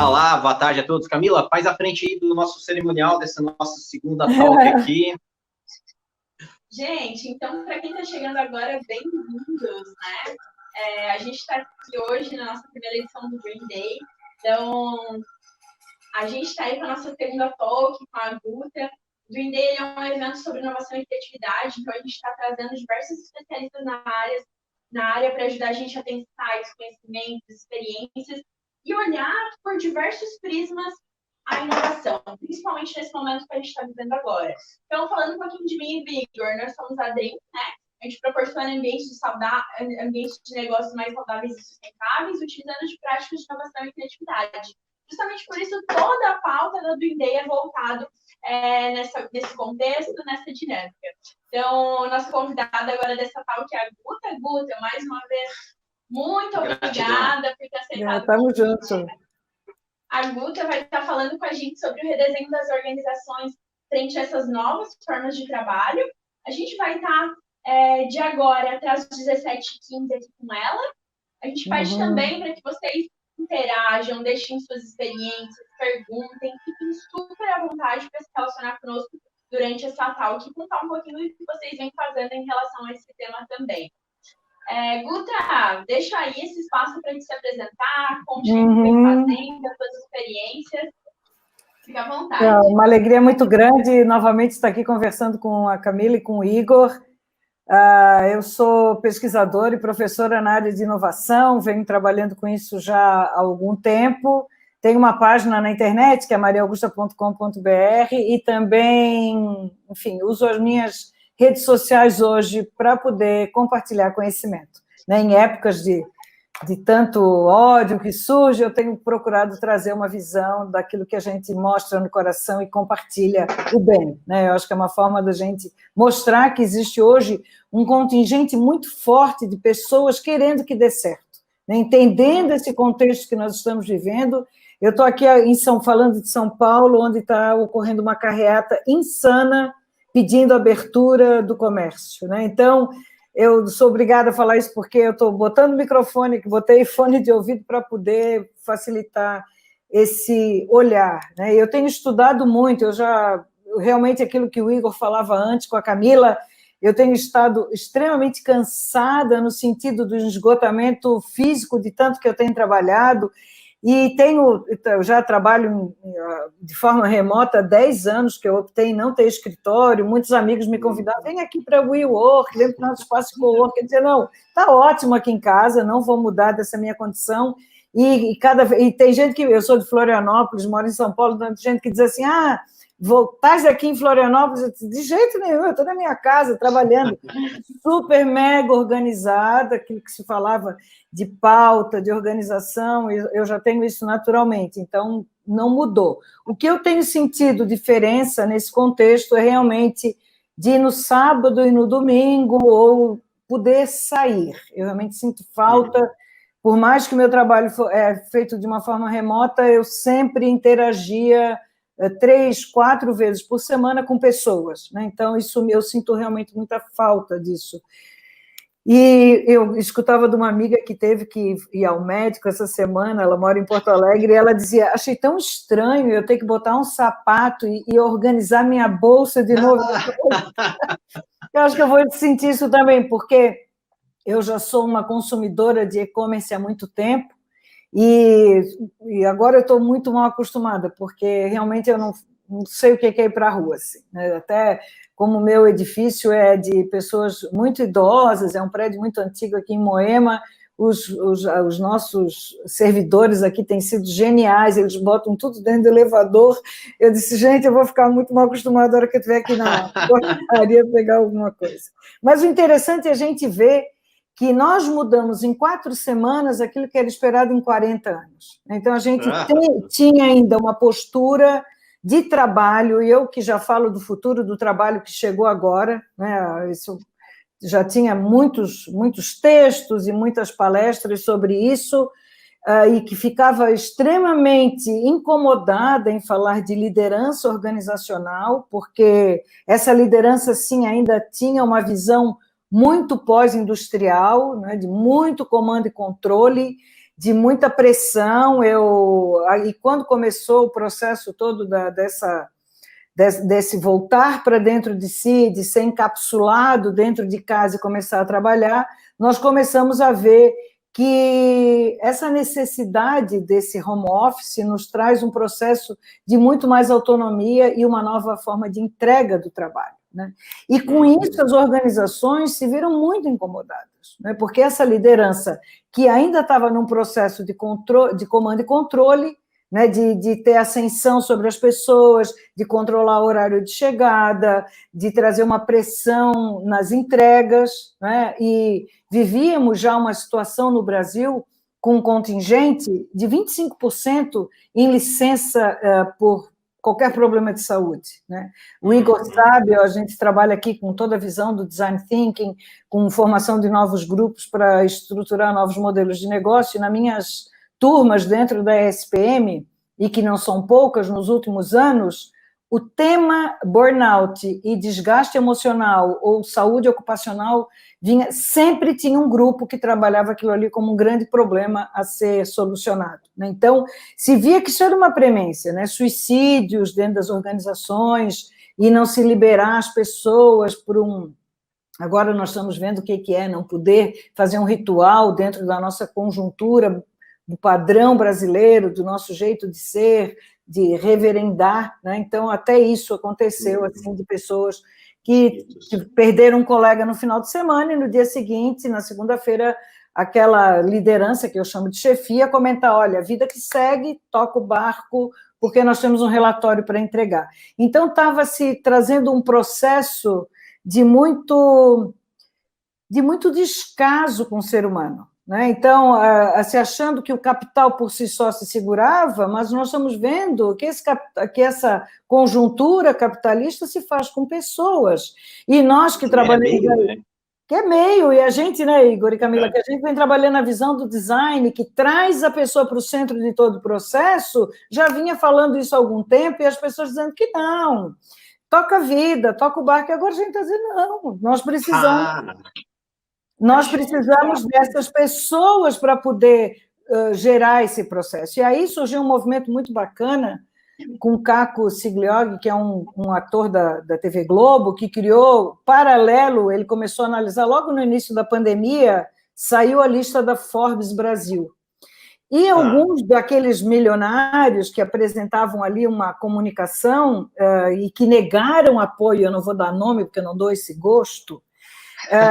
Olá, boa tarde a todos. Camila, faz a frente aí do nosso cerimonial, dessa nossa segunda talk aqui. Gente, então, para quem está chegando agora, bem-vindos, né? A gente está aqui hoje na nossa primeira edição do Green Day. Então, a gente está aí com a nossa segunda talk, com a Guta. O Green Day é um evento sobre inovação e criatividade, então a gente está trazendo diversos especialistas na área para ajudar a gente a ter insights, conhecimentos, experiências e olhar por diversos prismas a inovação, principalmente nesse momento que a gente está vivendo agora. Então, falando um pouquinho de mim e Victor, nós somos a Dream, né? A gente proporciona ambientes de negócios mais saudáveis e sustentáveis, utilizando de práticas de inovação e criatividade. Justamente por isso, toda a pauta da Green Day é voltado nesse contexto, nessa dinâmica. Então, nossa convidada agora dessa pauta é a Guta. Guta, mais uma vez, muito obrigada por ter aceitado. Estamos juntos. A Guta vai estar falando com a gente sobre o redesenho das organizações frente a essas novas formas de trabalho. A gente vai estar de agora até as 17h15 aqui com ela. A gente pede também para que vocês interajam, deixem suas experiências, perguntem, fiquem super à vontade para se relacionar conosco durante essa talk e contar um pouquinho do que vocês vêm fazendo em relação a esse tema também. Guta, deixa aí esse espaço para a gente se apresentar, conte o que vem fazendo, as suas experiências. Fica à vontade. Uma alegria muito grande novamente estar aqui conversando com a Camila e com o Igor. Eu sou pesquisadora e professora na área de inovação, venho trabalhando com isso já há algum tempo. Tenho uma página na internet, que é mariaugusta.com.br, e também, enfim, uso as minhas redes sociais hoje para poder compartilhar conhecimento. Né? Em épocas de tanto ódio que surge, eu tenho procurado trazer uma visão daquilo que a gente mostra no coração e compartilha o bem. Né? Eu acho que é uma forma da gente mostrar que existe hoje um contingente muito forte de pessoas querendo que dê certo, né? Entendendo esse contexto que nós estamos vivendo. Eu estou aqui falando de São Paulo, onde está ocorrendo uma carreata insana pedindo abertura do comércio. Né? Então, eu sou obrigada a falar isso porque eu estou botando o microfone, botei fone de ouvido para poder facilitar esse olhar. Né? Eu tenho estudado muito, realmente aquilo que o Igor falava antes com a Camila, eu tenho estado extremamente cansada no sentido do esgotamento físico de tanto que eu tenho trabalhado, e eu já trabalho de forma remota há 10 anos, que eu optei em não ter escritório, muitos amigos me convidaram, vem aqui para o WeWork, vem para o nosso espaço de co-work, eu dizia, não, está ótimo aqui em casa, não vou mudar dessa minha condição, e tem gente que, eu sou de Florianópolis, moro em São Paulo, tem gente que diz assim, estás aqui em Florianópolis? Eu disse, de jeito nenhum, eu estou na minha casa, trabalhando, super mega organizada, aquilo que se falava de pauta, de organização, eu já tenho isso naturalmente, então não mudou. O que eu tenho sentido diferença nesse contexto é realmente de ir no sábado e no domingo, ou poder sair. Eu realmente sinto falta, por mais que meu trabalho é feito de uma forma remota, eu sempre interagia 3, 4 vezes por semana com pessoas, né? Então, eu sinto realmente muita falta disso. E eu escutava de uma amiga que teve que ir ao médico essa semana, ela mora em Porto Alegre, e ela dizia, achei tão estranho eu ter que botar um sapato e organizar minha bolsa de novo. Eu acho que eu vou sentir isso também, porque eu já sou uma consumidora de e-commerce há muito tempo, e agora eu estou muito mal acostumada, porque realmente eu não sei o que é ir para a rua. Assim, né? Até como o meu edifício é de pessoas muito idosas, é um prédio muito antigo aqui em Moema, os nossos servidores aqui têm sido geniais, eles botam tudo dentro do elevador. Eu disse, gente, eu vou ficar muito mal acostumada na hora que eu estiver aqui na portaria pegar alguma coisa. Mas o interessante é a gente ver que nós mudamos em 4 semanas aquilo que era esperado em 40 anos. Então, a gente tinha ainda uma postura de trabalho, e eu que já falo do futuro do trabalho que chegou agora, né? Isso, já tinha muitos textos e muitas palestras sobre isso, e que ficava extremamente incomodada em falar de liderança organizacional, porque essa liderança, sim, ainda tinha uma visão muito pós-industrial, né, de muito comando e controle, de muita pressão. E quando começou o processo todo desse voltar para dentro de si, de ser encapsulado dentro de casa e começar a trabalhar, nós começamos a ver que essa necessidade desse home office nos traz um processo de muito mais autonomia e uma nova forma de entrega do trabalho, né? E com isso as organizações se viram muito incomodadas, né? Porque essa liderança que ainda estava num processo de comando e controle, né, de ter ascensão sobre as pessoas, de controlar o horário de chegada, de trazer uma pressão nas entregas, né, e vivíamos já uma situação no Brasil com um contingente de 25% em licença por qualquer problema de saúde, né? O Igor sabe, a gente trabalha aqui com toda a visão do design thinking, com formação de novos grupos para estruturar novos modelos de negócio, e nas minhas turmas dentro da ESPM, e que não são poucas nos últimos anos, o tema burnout e desgaste emocional ou saúde ocupacional sempre tinha um grupo que trabalhava aquilo ali como um grande problema a ser solucionado, né? Então, se via que isso era uma premência, né? Suicídios dentro das organizações e não se liberar as pessoas por um... Agora nós estamos vendo o que é não poder fazer um ritual dentro da nossa conjuntura, do padrão brasileiro, do nosso jeito de ser, de reverendar, né? Então, até isso aconteceu, assim, de pessoas que perderam um colega no final de semana e no dia seguinte, na segunda-feira, aquela liderança que eu chamo de chefia, comentar, olha, a vida que segue, toca o barco, porque nós temos um relatório para entregar. Então, estava se trazendo um processo de muito descaso com o ser humano, né? Então, se achando que o capital por si só se segurava, mas nós estamos vendo que essa conjuntura capitalista se faz com pessoas. E nós que trabalhamos... né? Que é meio, e a gente, né, Igor e Camila, que a gente vem trabalhando na visão do design, que traz a pessoa para o centro de todo o processo, já vinha falando isso há algum tempo, e as pessoas dizendo que não, toca a vida, toca o barco, e agora a gente está dizendo não, nós precisamos dessas pessoas para poder gerar esse processo. E aí surgiu um movimento muito bacana com o Caco Siglioghi, que é um ator da TV Globo, que criou paralelo, ele começou a analisar logo no início da pandemia, saiu a lista da Forbes Brasil. E alguns daqueles milionários que apresentavam ali uma comunicação e que negaram apoio, eu não vou dar nome porque eu não dou esse gosto,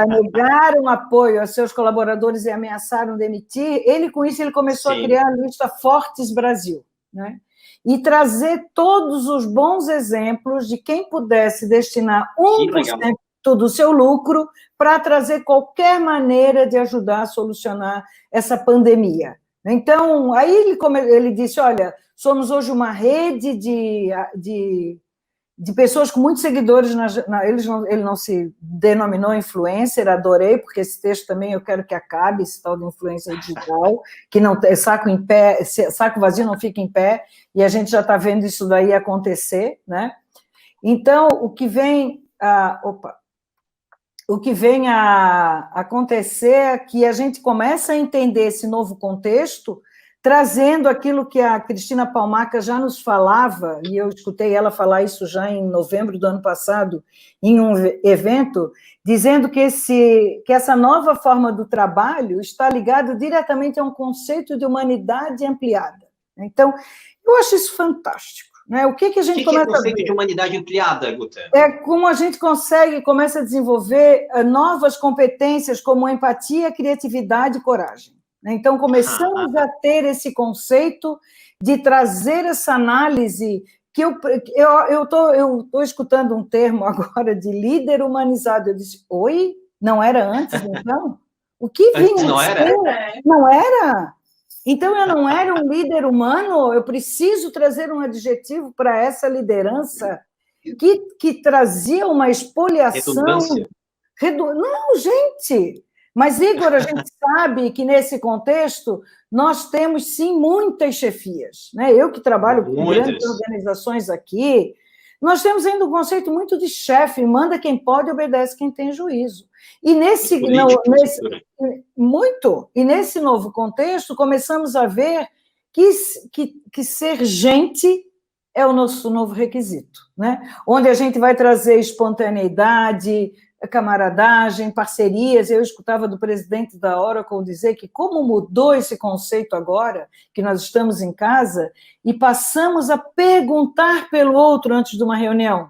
negaram apoio a seus colaboradores e ameaçaram demitir, com isso ele começou a criar a lista Fortes Brasil, né? E trazer todos os bons exemplos de quem pudesse destinar 1% do seu lucro para trazer qualquer maneira de ajudar a solucionar essa pandemia. Então, aí ele disse, olha, somos hoje uma rede de pessoas com muitos seguidores, ele não se denominou influencer, adorei, porque esse texto também eu quero que acabe, esse tal de influência digital, que não saco vazio não fica em pé, e a gente já está vendo isso daí acontecer, né? Então, o que vem a acontecer é que a gente começa a entender esse novo contexto, trazendo aquilo que a Cristina Palmaca já nos falava, e eu escutei ela falar isso já em novembro do ano passado, em um evento, dizendo que essa nova forma do trabalho está ligada diretamente a um conceito de humanidade ampliada. Então, eu acho isso fantástico, né? O que a gente começa a ver? O conceito de humanidade ampliada, Guta? É como a gente começa a desenvolver novas competências como empatia, criatividade e coragem. Então, começamos a ter esse conceito de trazer essa análise, que eu tô escutando um termo agora de líder humanizado. Eu disse, oi? Não era antes, então? O que vinha? Não era? Não era? Então, eu não era um líder humano? Eu preciso trazer um adjetivo para essa liderança que trazia uma espoliação... Redundância. Não, gente... Mas, Igor, a gente sabe que, nesse contexto, nós temos, sim, muitas chefias, né? Eu que trabalho com grandes organizações aqui, nós temos ainda um conceito muito de chefe, manda quem pode, obedece quem tem juízo. E nesse novo contexto, começamos a ver que ser gente é o nosso novo requisito, né? Onde a gente vai trazer espontaneidade, camaradagem, parcerias. Eu escutava do presidente da Oracle dizer que como mudou esse conceito agora, que nós estamos em casa, e passamos a perguntar pelo outro antes de uma reunião.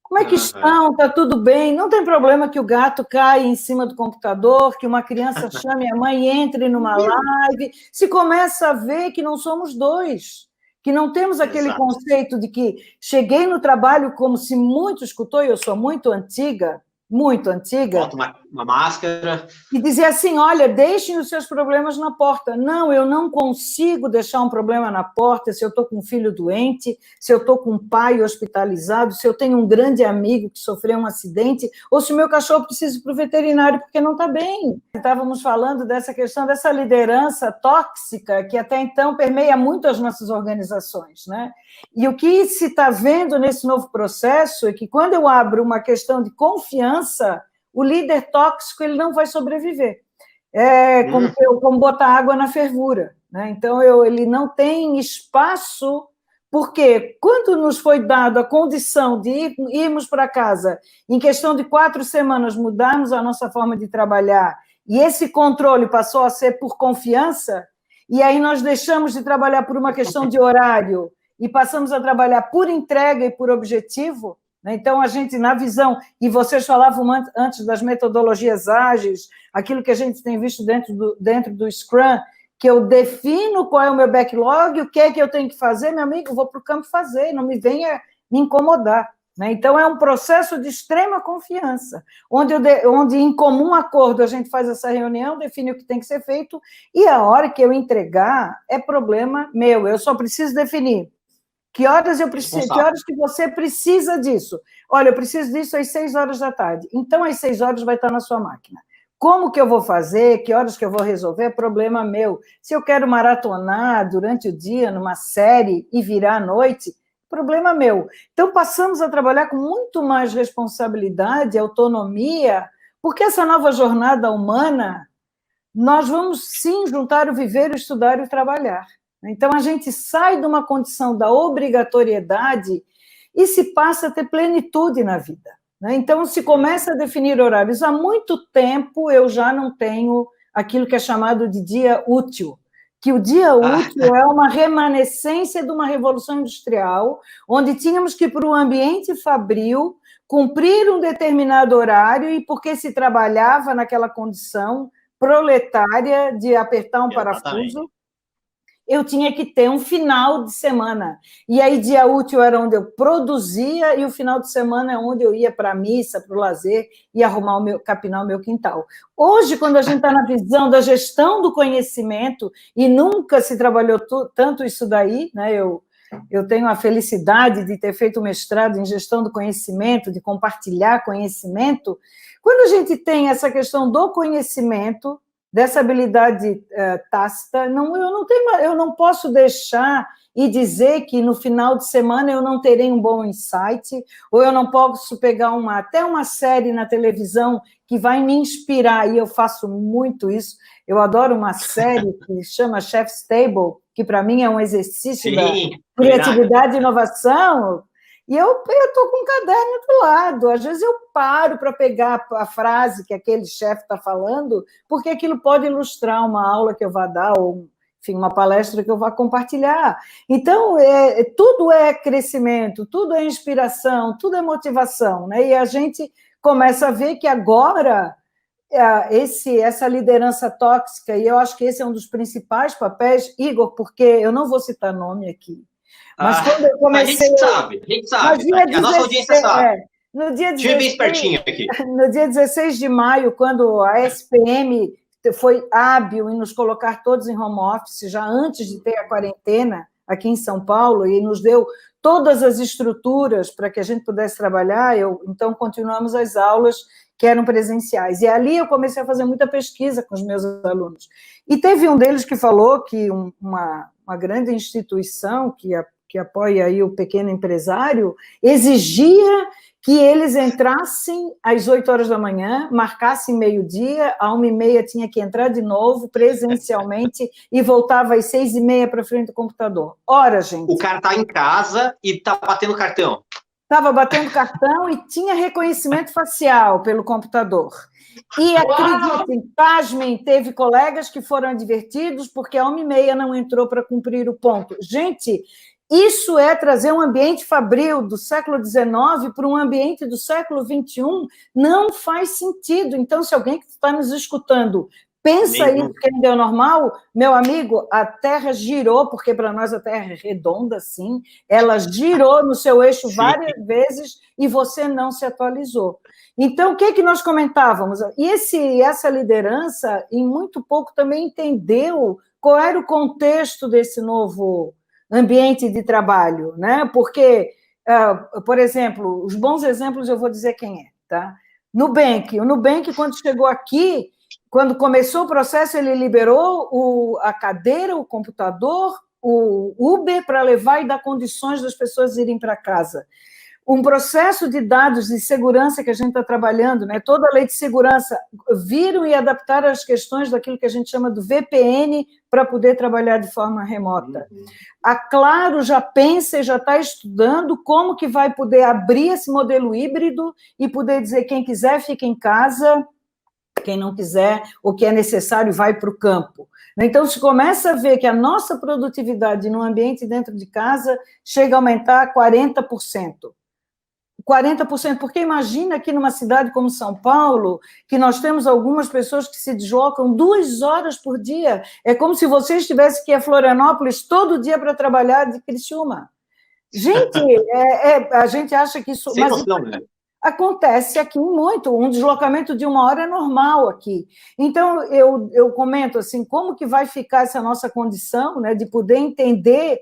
Como é que estão? Está tudo bem? Não tem problema que o gato caia em cima do computador, que uma criança chame a mãe e entre numa live. Se começa a ver que não somos dois, que não temos aquele conceito de que cheguei no trabalho como se muito escutou, e eu sou muito antiga, bota uma máscara. E dizer assim, olha, deixem os seus problemas na porta. Não, eu não consigo deixar um problema na porta se eu estou com um filho doente, se eu estou com um pai hospitalizado, se eu tenho um grande amigo que sofreu um acidente, ou se o meu cachorro precisa ir para o veterinário porque não está bem. Estávamos falando dessa questão dessa liderança tóxica que até então permeia muito as nossas organizações, né? E o que se está vendo nesse novo processo é que quando eu abro uma questão de confiança, o líder tóxico ele não vai sobreviver. É como botar água na fervura, né? Então, ele não tem espaço, porque quando nos foi dado a condição de irmos para casa, em questão de 4 semanas, mudarmos a nossa forma de trabalhar, e esse controle passou a ser por confiança, e aí nós deixamos de trabalhar por uma questão de horário, e passamos a trabalhar por entrega e por objetivo. Então, a gente, na visão, e vocês falavam antes das metodologias ágeis, aquilo que a gente tem visto dentro do Scrum, que eu defino qual é o meu backlog, o que é que eu tenho que fazer, meu amigo, eu vou para o campo fazer, não me venha me incomodar. Então, é um processo de extrema confiança, onde em comum acordo a gente faz essa reunião, define o que tem que ser feito, e a hora que eu entregar é problema meu, eu só preciso definir. Que horas eu preciso? Que horas que você precisa disso? Olha, eu preciso disso às 6 horas da tarde. Então, às 6 horas vai estar na sua máquina. Como que eu vou fazer? Que horas que eu vou resolver? É problema meu. Se eu quero maratonar durante o dia, numa série, e virar à noite, problema meu. Então, passamos a trabalhar com muito mais responsabilidade, autonomia, porque essa nova jornada humana, nós vamos, sim, juntar o viver, o estudar e o trabalhar. Então, a gente sai de uma condição da obrigatoriedade e se passa a ter plenitude na vida. Então, se começa a definir horários. Há muito tempo eu já não tenho aquilo que é chamado de dia útil, que o dia útil é uma remanescência de uma revolução industrial, onde tínhamos que ir para o ambiente fabril, cumprir um determinado horário, e porque se trabalhava naquela condição proletária de apertar um parafuso, eu tinha que ter um final de semana. E aí, dia útil era onde eu produzia, e o final de semana é onde eu ia para a missa, para o lazer, e capinar o meu quintal. Hoje, quando a gente está na visão da gestão do conhecimento, e nunca se trabalhou tanto isso daí, né? Eu tenho a felicidade de ter feito mestrado em gestão do conhecimento, de compartilhar conhecimento. Quando a gente tem essa questão do conhecimento, dessa habilidade tácita, eu não posso deixar e dizer que no final de semana eu não terei um bom insight, ou eu não posso pegar até uma série na televisão que vai me inspirar, e eu faço muito isso. Eu adoro uma série que chama Chef's Table, que para mim é um exercício da criatividade e inovação, e eu estou com um caderno do lado. Às vezes eu paro para pegar a frase que aquele chefe está falando, porque aquilo pode ilustrar uma aula que eu vá dar, ou, enfim, uma palestra que eu vá compartilhar. Então, tudo é crescimento, tudo é inspiração, tudo é motivação, né? E a gente começa a ver que agora essa liderança tóxica, e eu acho que esse é um dos principais papéis, Igor, porque eu não vou citar nome aqui, mas quando eu comecei... A gente sabe. A nossa audiência sabe. No dia 16, deixa eu ver espertinho aqui. No dia 16 de maio, quando a SPM foi hábil em nos colocar todos em home office, já antes de ter a quarentena aqui em São Paulo, e nos deu todas as estruturas para que a gente pudesse trabalhar, então continuamos as aulas que eram presenciais. E ali eu comecei a fazer muita pesquisa com os meus alunos. E teve um deles que falou que uma grande instituição que apoia aí o pequeno empresário, exigia que eles entrassem às 8 horas da manhã, marcassem meio-dia, à 1h30 tinha que entrar de novo, presencialmente, e voltava às 6h30 para frente do computador. Ora, gente... O cara está em casa e está batendo cartão. Estava batendo cartão e tinha reconhecimento facial pelo computador. E acreditem, pasmem, teve colegas que foram advertidos porque a 1h30 não entrou para cumprir o ponto. Gente, isso é trazer um ambiente fabril do século XIX para um ambiente do século XXI, não faz sentido. Então, se alguém que está nos escutando pensa isso que ainda é normal, meu amigo, a Terra girou, porque para nós a Terra é redonda, sim, ela girou no seu eixo várias vezes e você não se atualizou. Então, o que nós comentávamos? E essa liderança, em muito pouco, também entendeu qual era o contexto desse novo ambiente de trabalho, né? Porque, por exemplo, os bons exemplos eu vou dizer quem é, tá? O Nubank, quando chegou aqui, quando começou o processo, ele liberou a cadeira, o computador, o Uber para levar e dar condições das pessoas irem para casa. Um processo de dados de segurança que a gente está trabalhando, né? Toda a lei de segurança, viram e adaptaram as questões daquilo que a gente chama do VPN para poder trabalhar de forma remota. A Claro já pensa e já está estudando como que vai poder abrir esse modelo híbrido e poder dizer quem quiser fica em casa, quem não quiser, o que é necessário vai para o campo. Então, se começa a ver que a nossa produtividade no ambiente dentro de casa chega a aumentar 40%. 40%, porque imagina aqui numa cidade como São Paulo, que nós temos algumas pessoas que se deslocam 2 horas por dia. É como se você estivesse aqui a Florianópolis todo dia para trabalhar de Criciúma. Gente, a gente acha que isso... Sem noção, né? Acontece aqui muito, um deslocamento de 1 hora é normal aqui. Então, eu comento assim, como que vai ficar essa nossa condição, né, de poder entender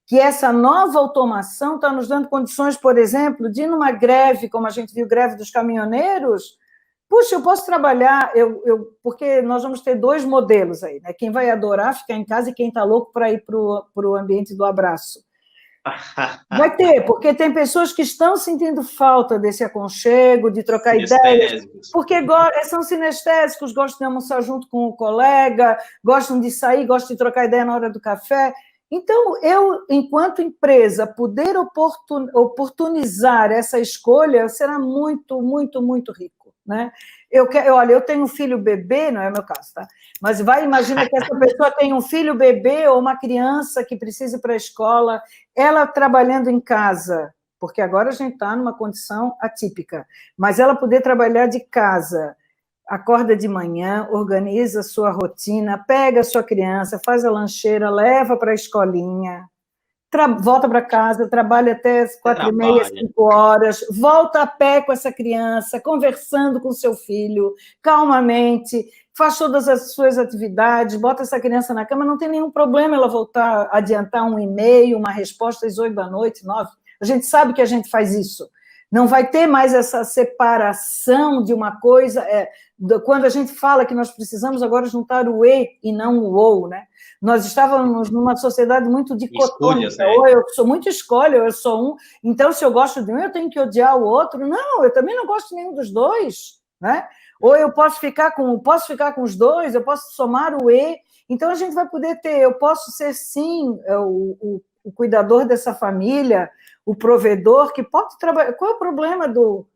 que essa nova automação está nos dando condições, por exemplo, de ir numa greve, como a gente viu, greve dos caminhoneiros. Puxa, eu posso trabalhar, porque nós vamos ter 2 modelos aí, né? Quem vai adorar ficar em casa e quem está louco para ir para o ambiente do abraço. Vai ter, porque tem pessoas que estão sentindo falta desse aconchego, de trocar ideias, porque são sinestésicos, gostam de almoçar junto com o colega, gostam de sair, gostam de trocar ideia na hora do café. Então, eu, enquanto empresa, poder oportunizar essa escolha será muito, muito, muito rico, né? Olha, eu tenho um filho bebê, não é o meu caso, tá? Mas imagina que essa pessoa tem um filho bebê ou uma criança que precisa ir para a escola, ela trabalhando em casa, porque agora a gente está numa condição atípica, mas ela poder trabalhar de casa, acorda de manhã, organiza a sua rotina, pega a sua criança, faz a lancheira, leva para a escolinha, volta para casa, trabalha até as 4h30, 5 horas, volta a pé com essa criança, conversando com seu filho, calmamente, faz todas as suas atividades, bota essa criança na cama, não tem nenhum problema ela voltar, adiantar um e-mail, uma resposta às 8h, 9h. A gente sabe que a gente faz isso. Não vai ter mais essa separação de uma coisa. Quando a gente fala que nós precisamos agora juntar o E e não o OU, né? Nós estávamos numa sociedade muito dicotômica. Né? Ou eu sou muito escolha, ou eu sou um. Então, se eu gosto de um, eu tenho que odiar o outro. Não, eu também não gosto de nenhum dos dois, né? Ou eu posso ficar com os dois, eu posso somar o E. Então, a gente vai poder eu posso ser, sim, o cuidador dessa família, o provedor que pode trabalhar. Qual é o problema do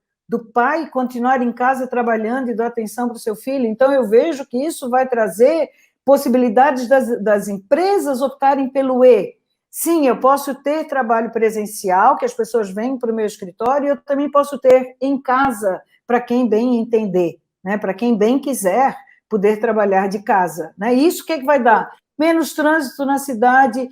pai continuar em casa trabalhando e dar atenção para o seu filho? Então, eu vejo que isso vai trazer possibilidades das empresas optarem pelo E. Sim, eu posso ter trabalho presencial, que as pessoas vêm para o meu escritório, e eu também posso ter em casa, para quem bem entender, né? Para quem bem quiser poder trabalhar de casa. Né? Isso o que vai dar? Menos trânsito na cidade.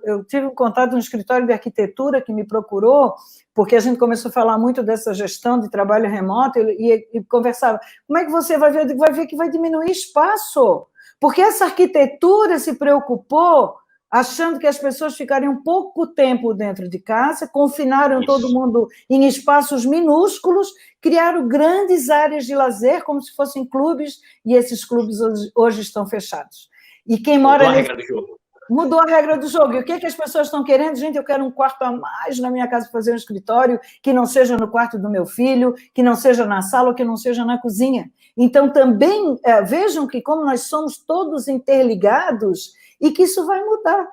Eu tive contato de um escritório de arquitetura que me procurou, porque a gente começou a falar muito dessa gestão de trabalho remoto e conversava, como é que você vai ver? Eu digo, vai ver que vai diminuir espaço, porque essa arquitetura se preocupou achando que as pessoas ficariam pouco tempo dentro de casa, confinaram todo mundo em espaços minúsculos, criaram grandes áreas de lazer, como se fossem clubes, e esses clubes hoje estão fechados. E quem mora Mudou a regra do jogo. E o que as pessoas estão querendo? Gente, eu quero um quarto a mais na minha casa para fazer um escritório, que não seja no quarto do meu filho, que não seja na sala, ou que não seja na cozinha. Então, também vejam que como nós somos todos interligados e que isso vai mudar.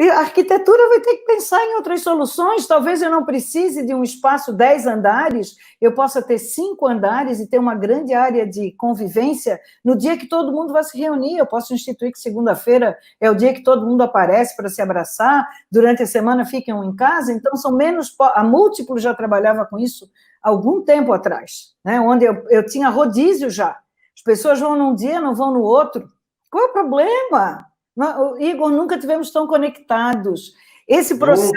E a arquitetura vai ter que pensar em outras soluções. Talvez eu não precise de um espaço 10 andares, eu possa ter 5 andares e ter uma grande área de convivência no dia que todo mundo vai se reunir. Eu posso instituir que segunda-feira é o dia que todo mundo aparece para se abraçar, durante a semana ficam em casa, então são menos... A Múltiplo já trabalhava com isso há algum tempo atrás, né? Onde eu tinha rodízio já. As pessoas vão num dia, não vão no outro. Qual é o problema? Igor, nunca tivemos tão conectados. Esse processo...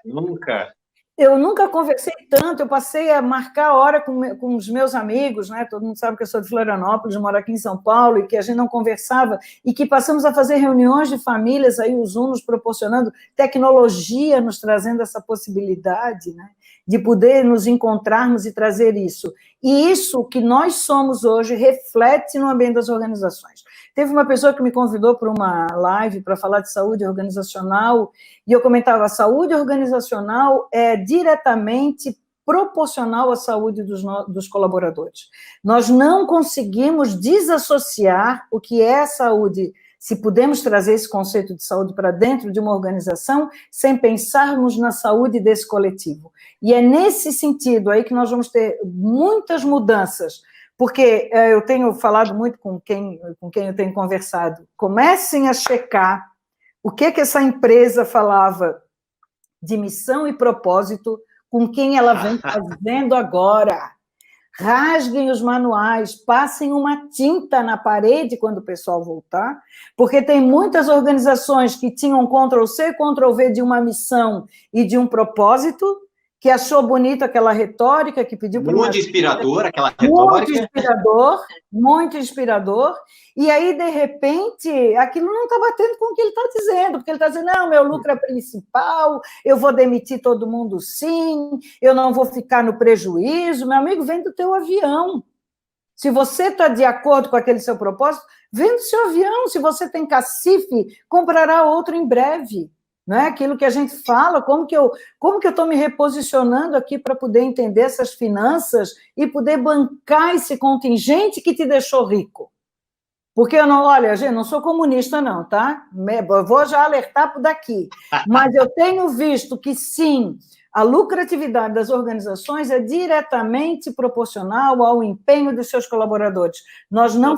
Nunca. Eu nunca conversei tanto, eu passei a marcar a hora com os meus amigos, né? Todo mundo sabe que eu sou de Florianópolis, moro aqui em São Paulo, e que a gente não conversava, e que passamos a fazer reuniões de famílias, aí o Zoom nos proporcionando tecnologia, nos trazendo essa possibilidade, né? De poder nos encontrarmos e trazer isso. E isso que nós somos hoje reflete no ambiente das organizações. Teve uma pessoa que me convidou para uma live para falar de saúde organizacional, e eu comentava, a saúde organizacional é diretamente proporcional à saúde dos colaboradores. Nós não conseguimos desassociar o que é a saúde, se podemos trazer esse conceito de saúde para dentro de uma organização, sem pensarmos na saúde desse coletivo. E é nesse sentido aí que nós vamos ter muitas mudanças, porque eu tenho falado muito com quem eu tenho conversado, comecem a checar o que essa empresa falava de missão e propósito com quem ela vem fazendo agora. Rasguem os manuais, passem uma tinta na parede quando o pessoal voltar, porque tem muitas organizações que tinham Ctrl+C, Ctrl+V de uma missão e de um propósito, que achou bonito aquela retórica, que pediu... Muito inspirador, aquela retórica. Muito inspirador. E aí, de repente, aquilo não está batendo com o que ele está dizendo, porque ele está dizendo, não, meu lucro é principal, eu vou demitir todo mundo sim, eu não vou ficar no prejuízo. Meu amigo, vem do teu avião. Se você está de acordo com aquele seu propósito, vem do seu avião. Se você tem cacife, comprará outro em breve. Não é aquilo que a gente fala, como que eu estou me reposicionando aqui para poder entender essas finanças e poder bancar esse contingente que te deixou rico. Porque eu não, olha, gente, não sou comunista não, tá? Eu vou já alertar por daqui. Mas eu tenho visto que, sim, a lucratividade das organizações é diretamente proporcional ao empenho dos seus colaboradores. Nós não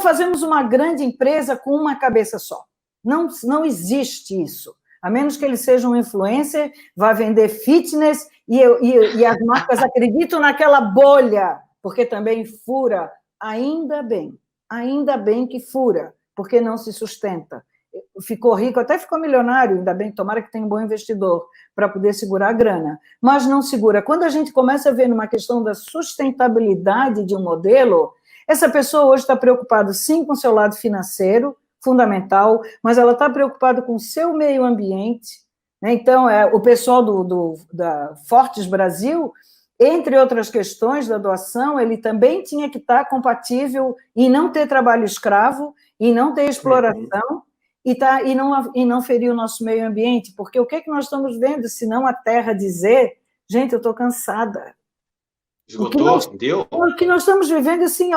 fazemos uma grande empresa com uma cabeça só. Não existe isso. A menos que ele seja um influencer, vá vender fitness e as marcas acreditam naquela bolha, porque também fura. Ainda bem que fura, porque não se sustenta. Ficou rico, até ficou milionário, ainda bem, tomara que tenha um bom investidor para poder segurar a grana, mas não segura. Quando a gente começa a ver numa questão da sustentabilidade de um modelo, essa pessoa hoje está preocupada, sim, com o seu lado financeiro, fundamental, mas ela está preocupada com o seu meio ambiente, né? Então, o pessoal da Fortes Brasil, entre outras questões da doação, ele também tinha que estar compatível em não ter trabalho escravo, em não ter exploração, e não ferir o nosso meio ambiente, porque o que é que nós estamos vendo, se não a Terra dizer, gente, eu estou cansada. Esgotou? Deu? O que nós estamos vivendo, assim,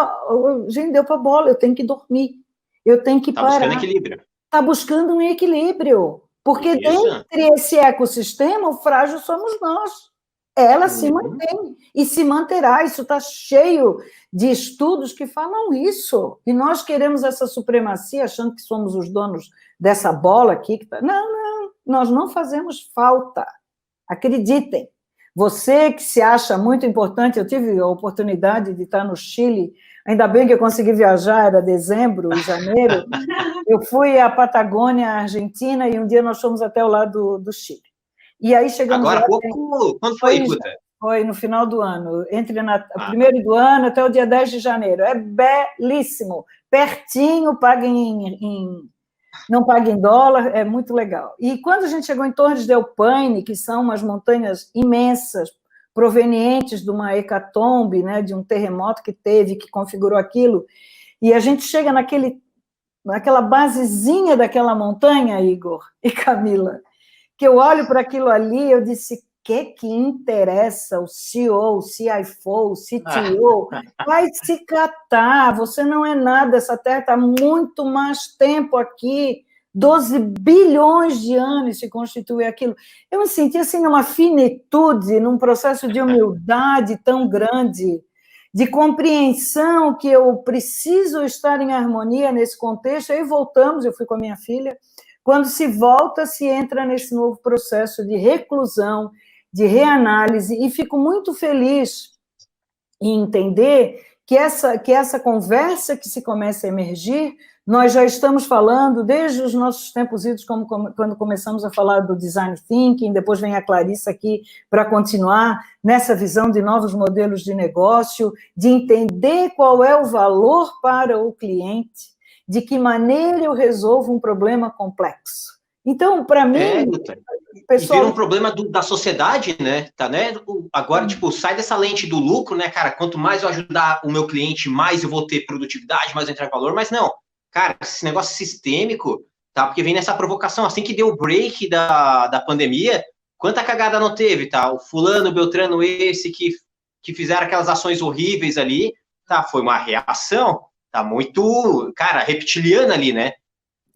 gente, deu para bola, eu tenho que dormir. Eu tenho que parar. Está buscando equilíbrio. Está buscando um equilíbrio. Porque dentro esse ecossistema, o frágil somos nós. Ela se mantém e se manterá. Isso está cheio de estudos que falam isso. E nós queremos essa supremacia, achando que somos os donos dessa bola aqui. Não, nós não fazemos falta. Acreditem. Você que se acha muito importante, eu tive a oportunidade de estar no Chile, ainda bem que eu consegui viajar, era dezembro e janeiro, eu fui à Patagônia, Argentina, e um dia nós fomos até o lado do Chile. E aí chegamos agora lá... Quando foi, Guta? Foi no final do ano, entre o primeiro do ano até o dia 10 de janeiro. É belíssimo, pertinho, não paga em dólar, é muito legal. E quando a gente chegou em Torres del Paine, que são umas montanhas imensas, provenientes de uma hecatombe, né, de um terremoto que teve, que configurou aquilo, e a gente chega naquele naquela basezinha daquela montanha, Igor e Camila, que eu olho para aquilo ali, eu disse, que interessa o CEO, o CFO, o CTO? Vai se catar, você não é nada, essa Terra está muito mais tempo aqui, 12 bilhões de anos se constitui aquilo. Eu me senti assim numa finitude, num processo de humildade tão grande, de compreensão que eu preciso estar em harmonia nesse contexto. Aí voltamos, eu fui com a minha filha, quando se volta, se entra nesse novo processo de reclusão, de reanálise, e fico muito feliz em entender que essa conversa que se começa a emergir, nós já estamos falando desde os nossos tempos idos, quando começamos a falar do design thinking, depois vem a Clarissa aqui para continuar nessa visão de novos modelos de negócio, de entender qual é o valor para o cliente, de que maneira eu resolvo um problema complexo. Então, para mim... Pessoal... E vira um problema da sociedade, né? Tá, né? Agora, tipo, sai dessa lente do lucro, né, cara? Quanto mais eu ajudar o meu cliente, mais eu vou ter produtividade, mais eu entrar em valor. Mas não, cara, esse negócio sistêmico, tá? Porque vem nessa provocação. Assim que deu o break da pandemia, quanta cagada não teve, tá? O fulano, o Beltrano, esse que fizeram aquelas ações horríveis ali, tá? Foi uma reação, tá? Muito, cara, reptiliana ali, né?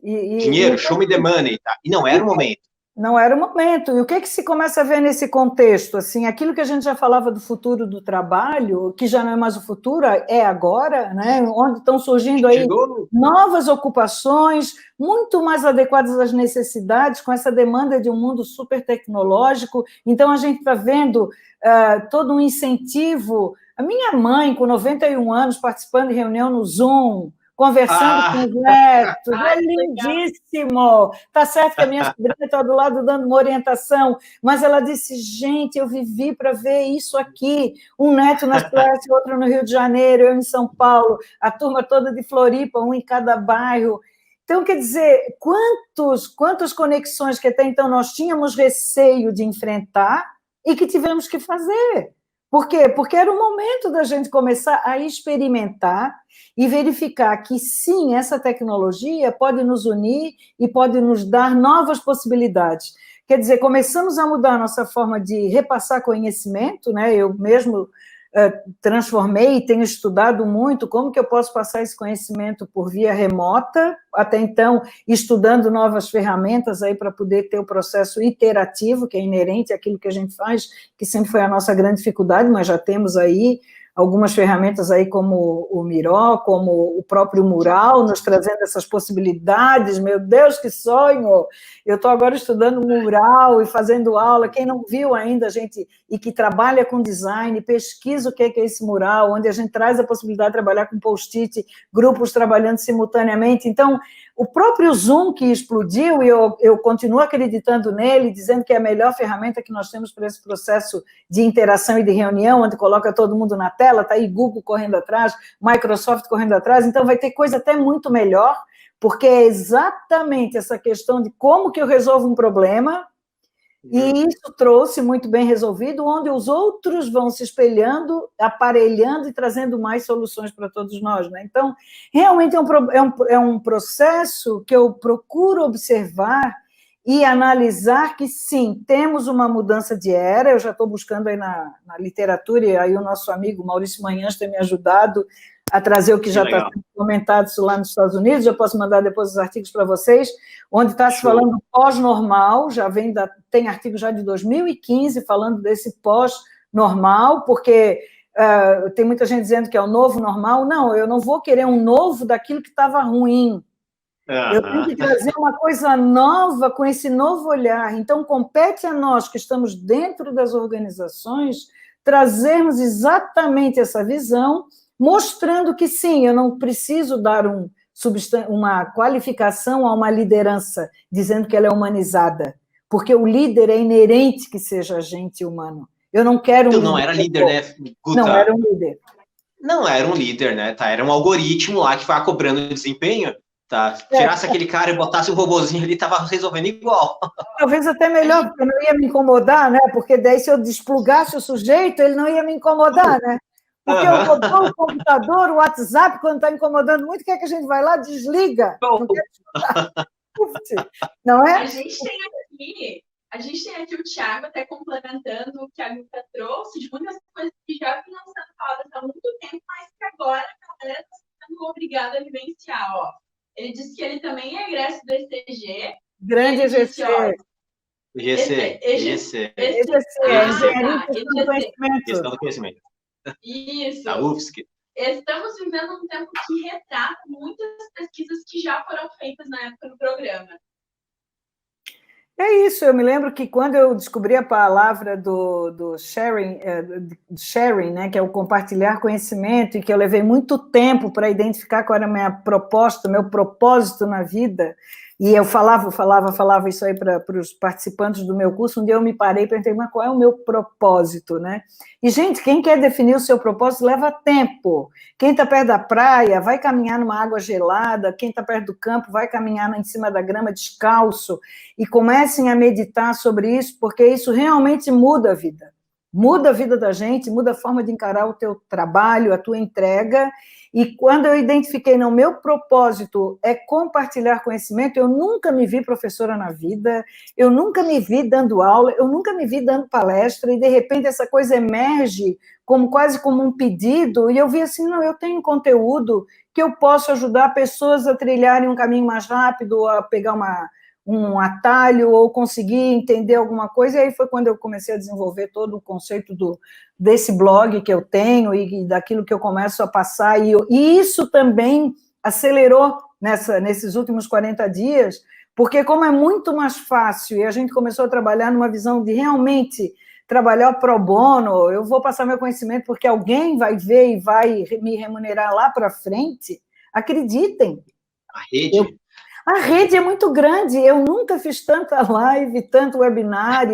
Dinheiro, show me the money, tá? E não era o momento. Não era o momento. E o que se começa a ver nesse contexto? Assim, aquilo que a gente já falava do futuro do trabalho, que já não é mais o futuro, é agora, né? Onde estão surgindo aí novas ocupações, muito mais adequadas às necessidades, com essa demanda de um mundo super tecnológico. Então, a gente está vendo todo um incentivo. A minha mãe, com 91 anos, participando de reunião no Zoom, conversando com os netos, é lindíssimo. Tá certo que a minha sobrinha está do lado dando uma orientação, mas ela disse, gente, eu vivi para ver isso aqui, um neto na Suécia, outro no Rio de Janeiro, eu em São Paulo, a turma toda de Floripa, um em cada bairro. Então, quer dizer, quantas conexões que até então nós tínhamos receio de enfrentar e que tivemos que fazer. Por quê? Porque era o momento da gente começar a experimentar e verificar que, sim, essa tecnologia pode nos unir e pode nos dar novas possibilidades. Quer dizer, começamos a mudar a nossa forma de repassar conhecimento, né? Eu mesmo transformei e tenho estudado muito como que eu posso passar esse conhecimento por via remota, até então estudando novas ferramentas aí para poder ter o processo iterativo, que é inerente àquilo que a gente faz, que sempre foi a nossa grande dificuldade, mas já temos aí algumas ferramentas aí como o Miro, como o próprio Mural, nos trazendo essas possibilidades. Meu Deus, que sonho! Eu estou agora estudando Mural e fazendo aula. Quem não viu ainda, gente, e que trabalha com design, pesquisa o que é esse Mural, onde a gente traz a possibilidade de trabalhar com post-it, grupos trabalhando simultaneamente. Então, o próprio Zoom que explodiu, e eu continuo acreditando nele, dizendo que é a melhor ferramenta que nós temos para esse processo de interação e de reunião, onde coloca todo mundo na tela, está aí Google correndo atrás, Microsoft correndo atrás, então vai ter coisa até muito melhor, porque é exatamente essa questão de como que eu resolvo um problema, e isso trouxe muito bem resolvido, onde os outros vão se espelhando, aparelhando e trazendo mais soluções para todos nós, né? Então, realmente é um processo que eu procuro observar e analisar que, sim, temos uma mudança de era. Eu já estou buscando aí na literatura, e aí o nosso amigo Maurício Manhãs tem me ajudado a trazer o que já está sendo comentado lá nos Estados Unidos. Eu posso mandar depois os artigos para vocês, onde está se falando pós-normal, tem artigo já de 2015 falando desse pós-normal, porque tem muita gente dizendo que é o novo normal. Não, eu não vou querer um novo daquilo que estava ruim. Eu tenho que trazer uma coisa nova com esse novo olhar. Então, compete a nós que estamos dentro das organizações trazermos exatamente essa visão, mostrando que, sim, eu não preciso dar uma qualificação a uma liderança, dizendo que ela é humanizada, porque o líder é inerente que seja agente humano. Eu não quero um não era líder, né, Guta? Não era um líder. Não era um líder, né? Tá? Era um algoritmo lá que vai cobrando desempenho. Tá? Tirasse aquele cara e botasse um robozinho ali, estava resolvendo igual. Talvez até melhor, porque não ia me incomodar, né? Porque daí, se eu desplugasse o sujeito, ele não ia me incomodar, né? Porque o computador, o WhatsApp, quando está incomodando muito, o que é que a gente vai lá? Desliga. Não quer não é? A gente tem aqui o Thiago até complementando o que a Guta trouxe, de muitas coisas que já vinham sendo faladas há muito tempo, mas que agora a galera está sendo obrigada a vivenciar. Ó. Ele disse que ele também é egresso do ECG. Grande EGC. EGC. EGC, Engenharia e Gestão do Conhecimento. Isso. Da UFSC. Estamos vivendo um tempo que retrata muitas pesquisas que já foram feitas na época do programa. É isso, eu me lembro que quando eu descobri a palavra do sharing, né, que é o compartilhar conhecimento, e que eu levei muito tempo para identificar qual era a minha proposta, meu propósito na vida, e eu falava isso aí para os participantes do meu curso, um dia eu me parei e perguntei, mas qual é o meu propósito, né? E, gente, quem quer definir o seu propósito leva tempo. Quem está perto da praia vai caminhar numa água gelada, quem está perto do campo vai caminhar em cima da grama descalço, e comecem a meditar sobre isso, porque isso realmente muda a vida. Muda a vida da gente, muda a forma de encarar o teu trabalho, a tua entrega. E quando eu identifiquei, não, meu propósito é compartilhar conhecimento, eu nunca me vi professora na vida, eu nunca me vi dando aula, eu nunca me vi dando palestra, e de repente essa coisa emerge quase como um pedido, e eu vi assim, não, eu tenho conteúdo que eu posso ajudar pessoas a trilharem um caminho mais rápido, a pegar um atalho, ou conseguir entender alguma coisa, e aí foi quando eu comecei a desenvolver todo o conceito desse blog que eu tenho, e daquilo que eu começo a passar, e isso também acelerou nesses últimos 40 dias, porque como é muito mais fácil, e a gente começou a trabalhar numa visão de realmente trabalhar pro bono, eu vou passar meu conhecimento porque alguém vai ver e vai me remunerar lá para frente, acreditem. A rede é muito grande, eu nunca fiz tanta live, tanto webinar,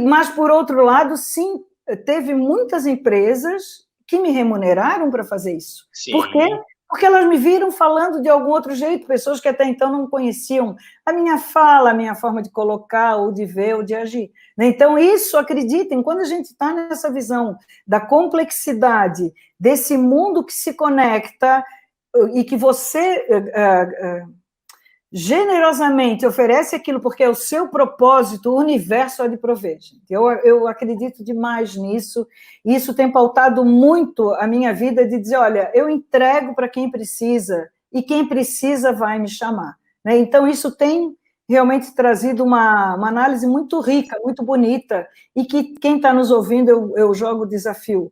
mas, por outro lado, sim, teve muitas empresas que me remuneraram para fazer isso. Sim. Por quê? Porque elas me viram falando de algum outro jeito, pessoas que até então não conheciam a minha fala, a minha forma de colocar, ou de ver, ou de agir. Então, isso, acreditem, quando a gente está nessa visão da complexidade, desse mundo que se conecta, e que você generosamente oferece aquilo porque é o seu propósito, o universo há de prover. Eu acredito demais nisso, e isso tem pautado muito a minha vida, de dizer, olha, eu entrego para quem precisa, e quem precisa vai me chamar. Então, isso tem realmente trazido uma análise muito rica, muito bonita, e que quem está nos ouvindo, eu jogo o desafio.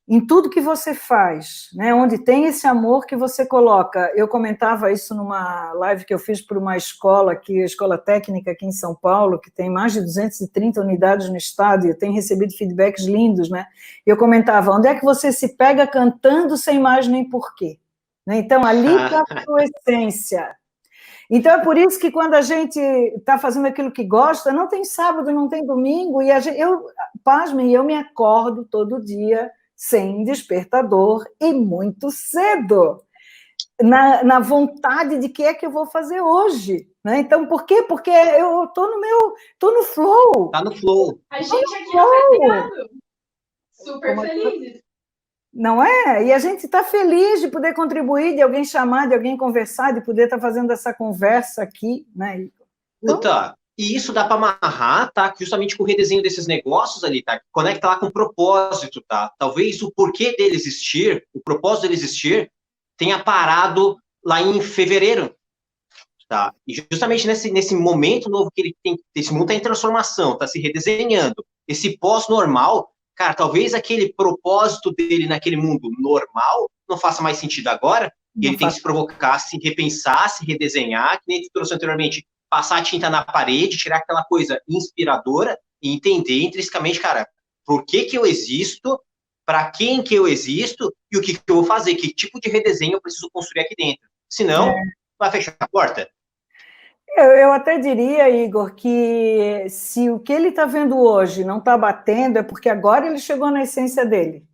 Em tudo que você faz, né, onde tem esse amor que você coloca, eu comentava isso numa live que eu fiz para uma escola, a Escola Técnica aqui em São Paulo, que tem mais de 230 unidades no estado, e eu tenho recebido feedbacks lindos, né, eu comentava, onde é que você se pega cantando sem mais nem porquê? Né, então, ali está a sua essência. Então, é por isso que quando a gente está fazendo aquilo que gosta, não tem sábado, não tem domingo, e pasmem, eu me acordo todo dia sem despertador e muito cedo, na vontade de que é que eu vou fazer hoje, né? Então, por quê? Porque eu estou no flow. Tá no flow. A gente aqui é super feliz. Não é? E a gente está feliz de poder contribuir, de alguém chamar, de alguém conversar, de poder estar fazendo essa conversa aqui, né? Então, e isso dá para amarrar, tá? Justamente com o redesenho desses negócios ali, tá? Conecta lá com o propósito, tá? Talvez o porquê dele existir, o propósito dele existir, tenha parado lá em fevereiro, tá? E justamente nesse momento novo que ele tem, esse mundo está em transformação, está se redesenhando. Esse pós-normal, cara, talvez aquele propósito dele naquele mundo normal não faça mais sentido agora, e ele tem que se provocar, se repensar, se redesenhar, que nem tu trouxe anteriormente, passar a tinta na parede, tirar aquela coisa inspiradora e entender intrinsecamente, cara, por que eu existo, para quem que eu existo e o que eu vou fazer, que tipo de redesenho eu preciso construir aqui dentro. Senão, vai fechar a porta. Eu até diria, Igor, que se o que ele está vendo hoje não está batendo, é porque agora ele chegou na essência dele.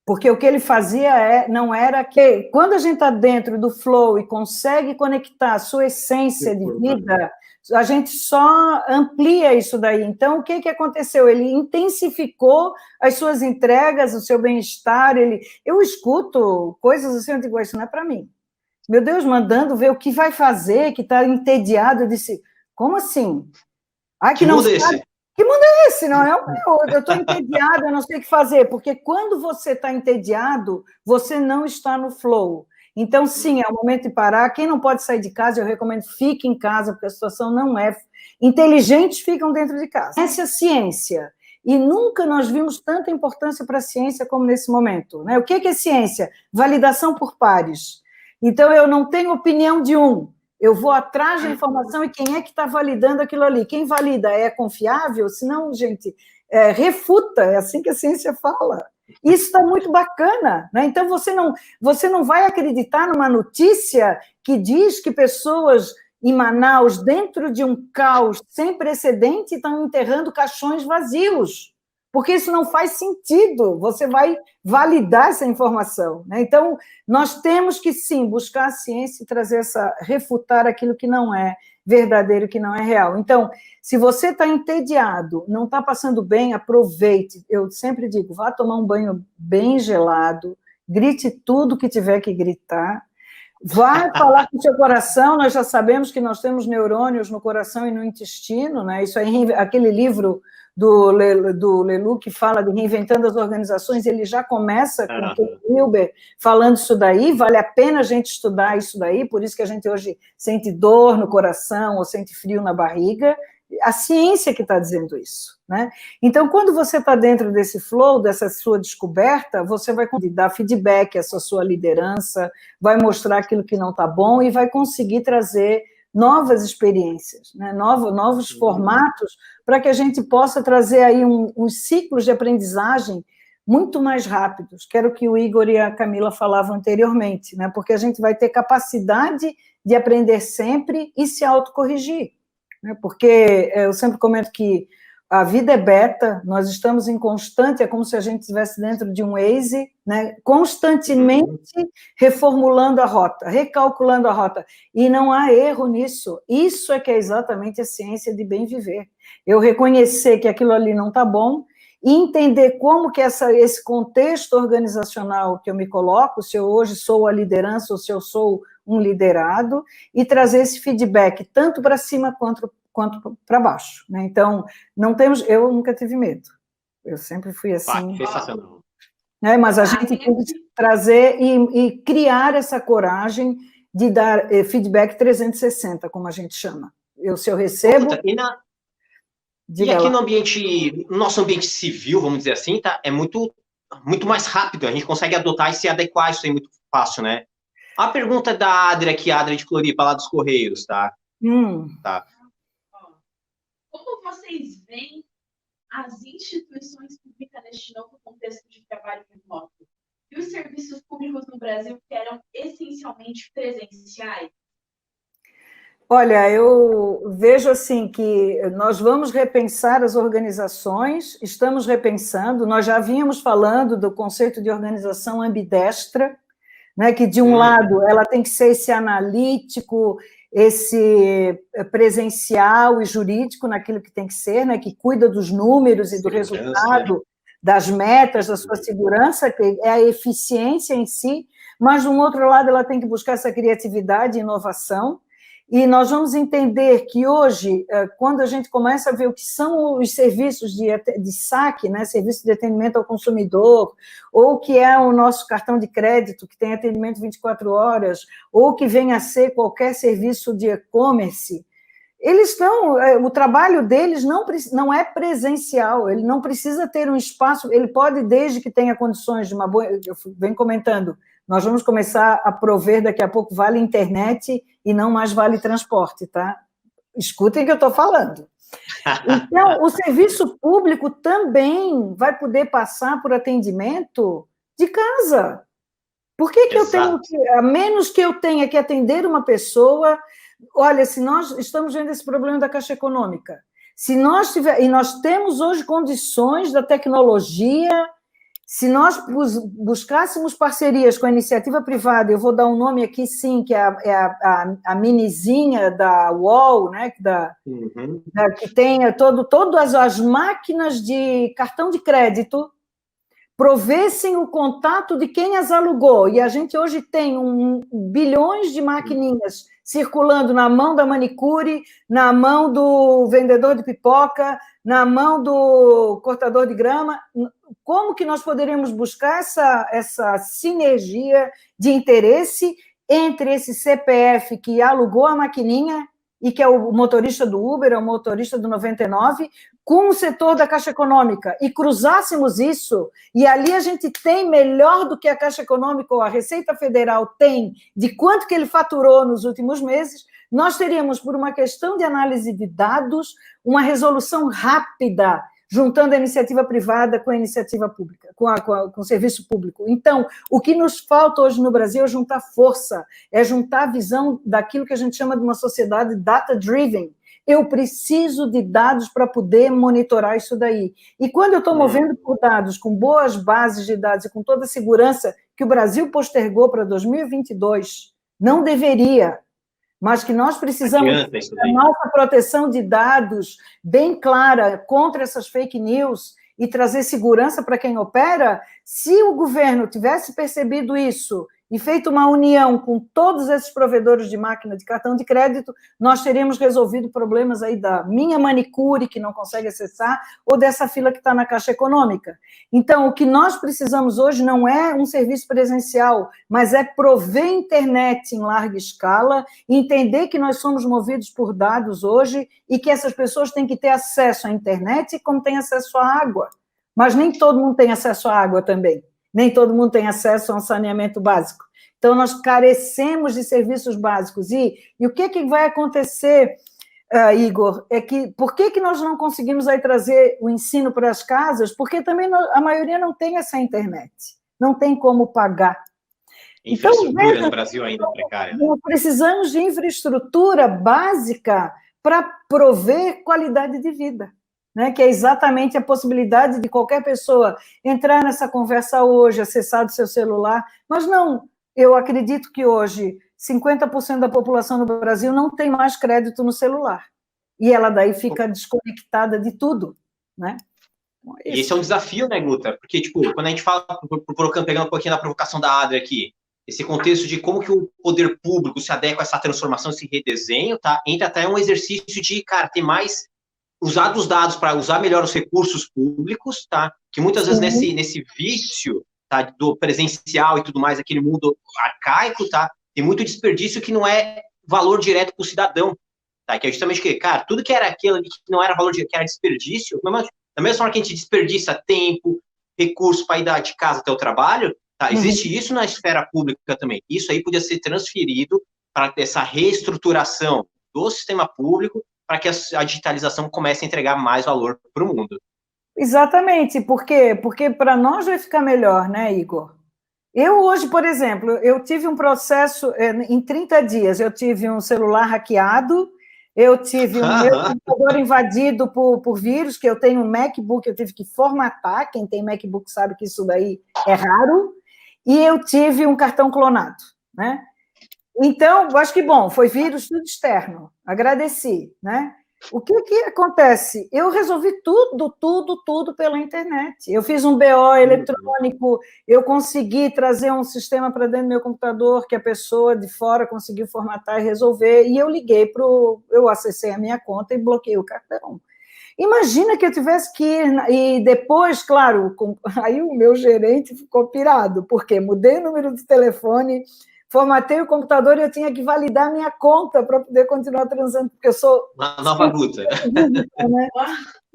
Porque o que ele fazia não era que... Quando a gente está dentro do flow e consegue conectar a sua essência de vida, a gente só amplia isso daí. Então, o que aconteceu? Ele intensificou as suas entregas, o seu bem-estar. Eu escuto coisas assim, eu digo, isso não é para mim. Meu Deus, mandando ver o que vai fazer, que está entediado. Eu disse, como assim? Ai, que mundo é esse? Que mundo é esse? Não é o meu. Eu estou entediado, eu não sei o que fazer. Porque quando você está entediado, você não está no flow. Então, sim, é o momento de parar. Quem não pode sair de casa, eu recomendo fique em casa, porque a situação não é... Inteligentes ficam dentro de casa. Essa é a ciência. E nunca nós vimos tanta importância para a ciência como nesse momento. Né? O que é ciência? Validação por pares. Então, eu não tenho opinião de um. Eu vou atrás da informação e quem é que está validando aquilo ali? Quem valida é confiável? Senão, gente, refuta. É assim que a ciência fala. Isso está muito bacana, né? Então, você não vai acreditar numa notícia que diz que pessoas em Manaus, dentro de um caos sem precedente, estão enterrando caixões vazios, porque isso não faz sentido, você vai validar essa informação, né? Então, nós temos que, sim, buscar a ciência e trazer refutar aquilo que não é verdadeiro, que não é real. Então, se você está entediado, não está passando bem, aproveite. Eu sempre digo, vá tomar um banho bem gelado, grite tudo que tiver que gritar, vá falar com o seu coração. Nós já sabemos que nós temos neurônios no coração e no intestino, né? Isso aí, aquele livro do Lelu, que fala de reinventando as organizações, ele já começa com o Ken Wilber falando isso daí. Vale a pena a gente estudar isso daí, por isso que a gente hoje sente dor no coração ou sente frio na barriga. A ciência que está dizendo isso, né? Então, quando você está dentro desse flow, dessa sua descoberta, você vai dar feedback a essa sua liderança, vai mostrar aquilo que não está bom e vai conseguir trazer novas experiências, né? Novos formatos, para que a gente possa trazer aí uns ciclos de aprendizagem muito mais rápidos, que era o que o Igor e a Camila falavam anteriormente, né? Porque a gente vai ter capacidade de aprender sempre e se autocorrigir, né? Porque eu sempre comento que a vida é beta, nós estamos em constante, é como se a gente estivesse dentro de um Waze, né? Constantemente reformulando a rota, recalculando a rota, e não há erro nisso. Isso é que é exatamente a ciência de bem viver. Eu reconhecer que aquilo ali não está bom, e entender como que esse contexto organizacional que eu me coloco, se eu hoje sou a liderança ou se eu sou um liderado, e trazer esse feedback tanto para cima quanto para baixo, né? Então, eu nunca tive medo, eu sempre fui assim. Sensacional. Né? Mas a gente tem que trazer e criar essa coragem de dar feedback 360, como a gente chama. Se eu recebo... E aqui no nosso ambiente civil, vamos dizer assim, tá? É muito mais rápido, a gente consegue adotar e se adequar, isso aí muito fácil, né? A pergunta da Adria aqui, a Adria de Floripa, lá dos Correios, tá? Tá. Como vocês veem as instituições públicas neste novo contexto de trabalho remoto? E os serviços públicos no Brasil que eram essencialmente presenciais? Olha, eu vejo assim que nós vamos repensar as organizações, estamos repensando, nós já vínhamos falando do conceito de organização ambidestra, né, que de um lado ela tem que ser esse analítico, esse presencial e jurídico naquilo que tem que ser, né, que cuida dos números e do resultado, das metas, da sua segurança, que é a eficiência em si, mas, de um outro lado, ela tem que buscar essa criatividade e inovação, e nós vamos entender que hoje, quando a gente começa a ver o que são os serviços de saque, né, serviço de atendimento ao consumidor, ou que é o nosso cartão de crédito, que tem atendimento 24 horas, ou que venha a ser qualquer serviço de e-commerce, o trabalho deles não é presencial, ele não precisa ter um espaço, ele pode, desde que tenha condições de uma boa... Eu venho comentando, nós vamos começar a prover daqui a pouco vale internet e não mais vale transporte, tá? Escutem o que eu estou falando. Então, o serviço público também vai poder passar por atendimento de casa. Por que eu tenho que, a menos que eu tenha que atender uma pessoa... Olha, se nós estamos vendo esse problema da Caixa Econômica, e nós temos hoje condições da tecnologia, Se nós buscássemos parcerias com a iniciativa privada, eu vou dar um nome aqui, sim, que é a minizinha da UOL, né, que tem todas as máquinas de cartão de crédito, provessem o contato de quem as alugou, e a gente hoje tem bilhões de maquininhas circulando na mão da manicure, na mão do vendedor de pipoca, na mão do cortador de grama. Como que nós poderíamos buscar essa sinergia de interesse entre esse CPF que alugou a maquininha e que é o motorista do Uber, é o motorista do 99, com o setor da Caixa Econômica, e cruzássemos isso, e ali a gente tem melhor do que a Caixa Econômica ou a Receita Federal tem, de quanto que ele faturou nos últimos meses, nós teríamos, por uma questão de análise de dados, uma resolução rápida, juntando a iniciativa privada com a iniciativa pública, com o serviço público. Então, o que nos falta hoje no Brasil é juntar força, é juntar a visão daquilo que a gente chama de uma sociedade data-driven. Eu preciso de dados para poder monitorar isso daí. E quando eu estou movendo por dados, com boas bases de dados e com toda a segurança que o Brasil postergou para 2022, não deveria, mas que nós precisamos da nossa proteção de dados bem clara contra essas fake news e trazer segurança para quem opera. Se o governo tivesse percebido isso e feito uma união com todos esses provedores de máquina de cartão de crédito, nós teríamos resolvido problemas aí da minha manicure, que não consegue acessar, ou dessa fila que está na Caixa Econômica. Então, o que nós precisamos hoje não é um serviço presencial, mas é prover internet em larga escala, entender que nós somos movidos por dados hoje e que essas pessoas têm que ter acesso à internet como têm acesso à água. Mas nem todo mundo tem acesso à água também. Nem todo mundo tem acesso a um saneamento básico. Então, nós carecemos de serviços básicos. E o que vai acontecer, Igor, é que por que nós não conseguimos aí trazer o ensino para as casas? Porque também a maioria não tem essa internet, não tem como pagar. Infraestrutura então, no Brasil ainda é precária. Nós precisamos de infraestrutura básica para prover qualidade de vida. Né, que é exatamente a possibilidade de qualquer pessoa entrar nessa conversa hoje, acessar do seu celular, mas não, eu acredito que hoje 50% da população no Brasil não tem mais crédito no celular, e ela daí fica desconectada de tudo, né? Então, esse é um desafio, né, Guta? Porque, tipo, quando a gente fala, pegando um pouquinho da provocação da Adria aqui, esse contexto de como que o poder público se adequa a essa transformação, esse redesenho, tá? Entra até um exercício de, cara, ter mais usar os dados para usar melhor os recursos públicos, tá? Que muitas vezes nesse vício, tá, do presencial e tudo mais, aquele mundo arcaico, tá? Tem muito desperdício que não é valor direto para o cidadão, tá? Que é justamente que, cara, tudo que era aquilo ali que não era valor direto, que era desperdício, da mesma forma que a gente desperdiça tempo, recursos para ir de casa até o trabalho, tá? Existe isso na esfera pública também. Isso aí podia ser transferido para essa reestruturação do sistema público, para que a digitalização comece a entregar mais valor para o mundo. Exatamente, por quê? Porque para nós vai ficar melhor, né, Igor? Eu hoje, por exemplo, eu tive um processo, em 30 dias, eu tive um celular hackeado, eu tive o meu computador invadido por vírus, que eu tenho um MacBook, eu tive que formatar, quem tem MacBook sabe que isso daí é raro, e eu tive um cartão clonado, né? Então, eu acho que, bom, foi vírus tudo externo, agradeci, né? O que acontece? Eu resolvi tudo pela internet. Eu fiz um BO eletrônico, eu consegui trazer um sistema para dentro do meu computador que a pessoa de fora conseguiu formatar e resolver, e eu liguei eu acessei a minha conta e bloqueei o cartão. Imagina que eu tivesse que ir, e depois, claro, aí o meu gerente ficou pirado, porque mudei o número de telefone, formatei o computador e eu tinha que validar a minha conta para poder continuar transando, porque eu sou... Uma nova luta. Né?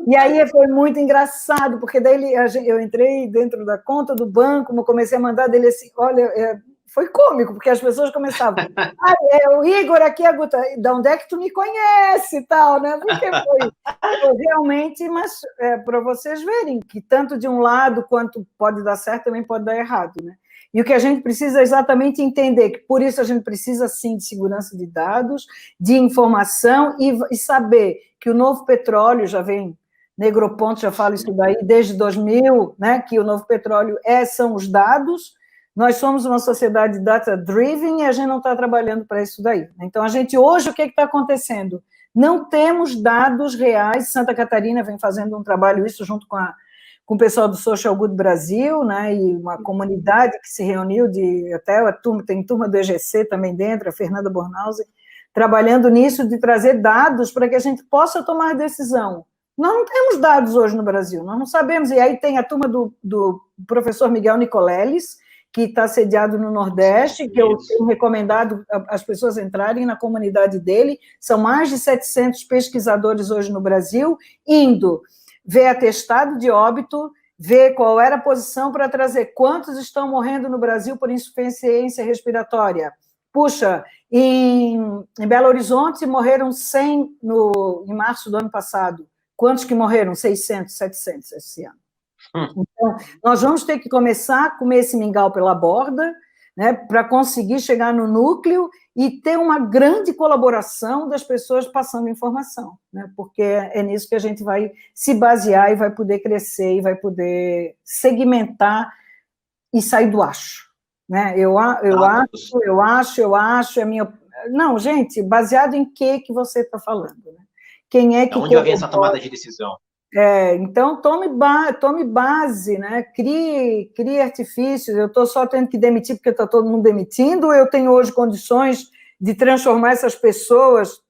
E aí foi muito engraçado, porque daí eu entrei dentro da conta do banco, comecei a mandar dele assim, olha, foi cômico, porque as pessoas começavam, o Igor aqui, a Guta, de onde é que tu me conhece e tal, né? Porque foi realmente, mas para vocês verem que tanto de um lado quanto pode dar certo, também pode dar errado, né? E o que a gente precisa é exatamente entender que, por isso, a gente precisa, sim, de segurança de dados, de informação e saber que o novo petróleo já vem Negroponte já fala isso daí desde 2000, né, que o novo petróleo são os dados. Nós somos uma sociedade data-driven e a gente não está trabalhando para isso daí. Então, a gente hoje, o que está acontecendo? Não temos dados reais. Santa Catarina vem fazendo um trabalho, isso junto com o pessoal do Social Good Brasil, né, e uma comunidade que se reuniu, até tem turma do EGC também dentro, a Fernanda Bornhausen, trabalhando nisso, de trazer dados para que a gente possa tomar decisão. Nós não temos dados hoje no Brasil, nós não sabemos, e aí tem a turma do professor Miguel Nicoleles, que está sediado no Nordeste, que eu tenho recomendado as pessoas entrarem na comunidade dele, são mais de 700 pesquisadores hoje no Brasil, indo ver atestado de óbito, ver qual era a posição para trazer quantos estão morrendo no Brasil por insuficiência respiratória. Puxa, em Belo Horizonte morreram 100 em março do ano passado. Quantos que morreram? 600, 700 esse ano. Então, nós vamos ter que começar a comer esse mingau pela borda, né, para conseguir chegar no núcleo e ter uma grande colaboração das pessoas passando informação, né, porque é nisso que a gente vai se basear e vai poder crescer e vai poder segmentar e sair do acho. Né? Eu acho, é a minha... Não, gente, baseado em que você está falando? Né? Quem é que... Onde vem essa tomada de decisão? Então, tome base, né? Crie artifícios. Eu estou só tendo que demitir porque está todo mundo demitindo, ou eu tenho hoje condições de transformar essas pessoas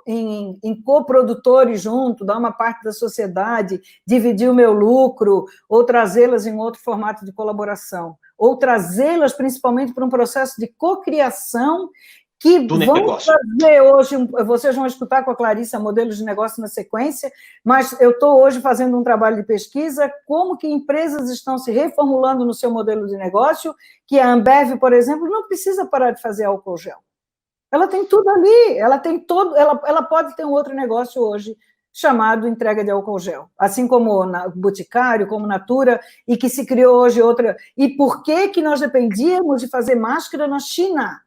em coprodutores junto, dar uma parte da sociedade, dividir o meu lucro, ou trazê-las em outro formato de colaboração, ou trazê-las principalmente para um processo de cocriação que vão trazer hoje, vocês vão escutar com a Clarissa modelos de negócio na sequência, mas eu estou hoje fazendo um trabalho de pesquisa, como que empresas estão se reformulando no seu modelo de negócio, que a Ambev, por exemplo, não precisa parar de fazer álcool gel. Ela tem tudo ali, ela pode ter um outro negócio hoje, chamado entrega de álcool gel, assim como o Boticário, como Natura, e que se criou hoje outra... E por que nós dependíamos de fazer máscara na China?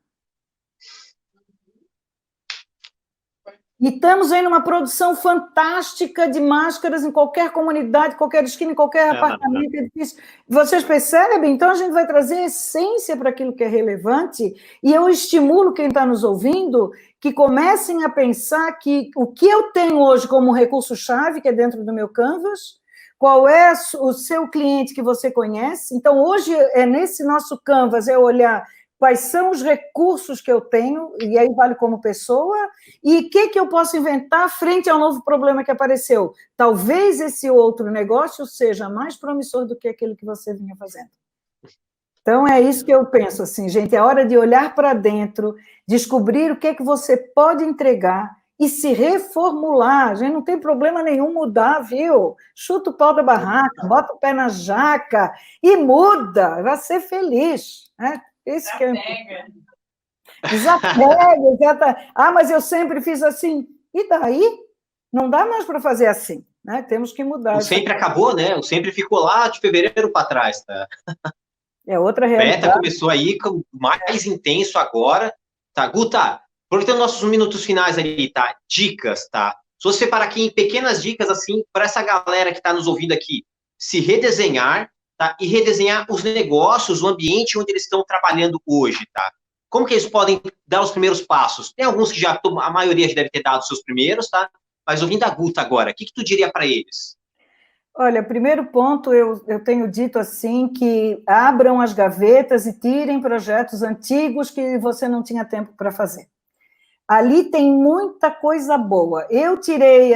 E estamos aí numa produção fantástica de máscaras em qualquer comunidade, qualquer esquina, em qualquer apartamento, edifício. Vocês percebem? Então, a gente vai trazer essência para aquilo que é relevante, e eu estimulo quem está nos ouvindo que comecem a pensar que o que eu tenho hoje como recurso-chave, que é dentro do meu Canvas, qual é o seu cliente que você conhece. Então, hoje, nesse nosso Canvas, é olhar quais são os recursos que eu tenho, e aí vale como pessoa, e o que eu posso inventar frente ao novo problema que apareceu. Talvez esse outro negócio seja mais promissor do que aquele que você vinha fazendo. Então, é isso que eu penso, assim, gente, é hora de olhar para dentro, descobrir o que você pode entregar e se reformular. A gente não tem problema nenhum mudar, viu? Chuta o pau da barraca, bota o pé na jaca e muda, vai ser feliz, né? Esse que é Desapega. Mas eu sempre fiz assim. E daí? Não dá mais para fazer assim, né? Temos que mudar. O sempre acabou, né? O sempre ficou lá de fevereiro para trás, tá? É outra realidade. Beta começou aí mais intenso agora, tá? Guta, aproveitando nossos minutos finais ali, tá? Dicas, tá? Se você separar aqui em pequenas dicas, assim, para essa galera que está nos ouvindo aqui, se redesenhar, tá? E redesenhar os negócios, o ambiente onde eles estão trabalhando hoje, tá? Como que eles podem dar os primeiros passos? Tem alguns que a maioria já deve ter dado os seus primeiros, tá? Mas ouvindo a Guta agora, o que tu diria para eles? Olha, primeiro ponto, eu tenho dito assim, que abram as gavetas e tirem projetos antigos que você não tinha tempo para fazer. Ali tem muita coisa boa. Eu tirei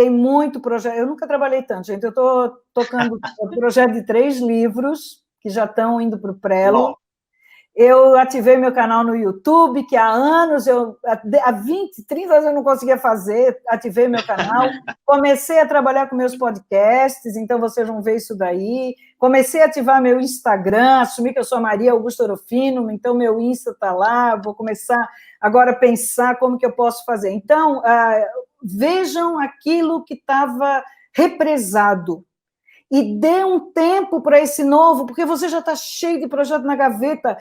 muito projeto. Eu nunca trabalhei tanto, gente. Eu estou tocando o projeto de 3 livros, que já estão indo para o prelo. Eu ativei meu canal no YouTube, que há anos, há 20, 30 anos eu não conseguia fazer, ativei meu canal, comecei a trabalhar com meus podcasts, então vocês vão ver isso daí, comecei a ativar meu Instagram, assumi que eu sou Maria Augusta Orofino, então meu Insta está lá, vou começar agora a pensar como que eu posso fazer. Então, vejam aquilo que estava represado, e dê um tempo para esse novo, porque você já está cheio de projeto na gaveta.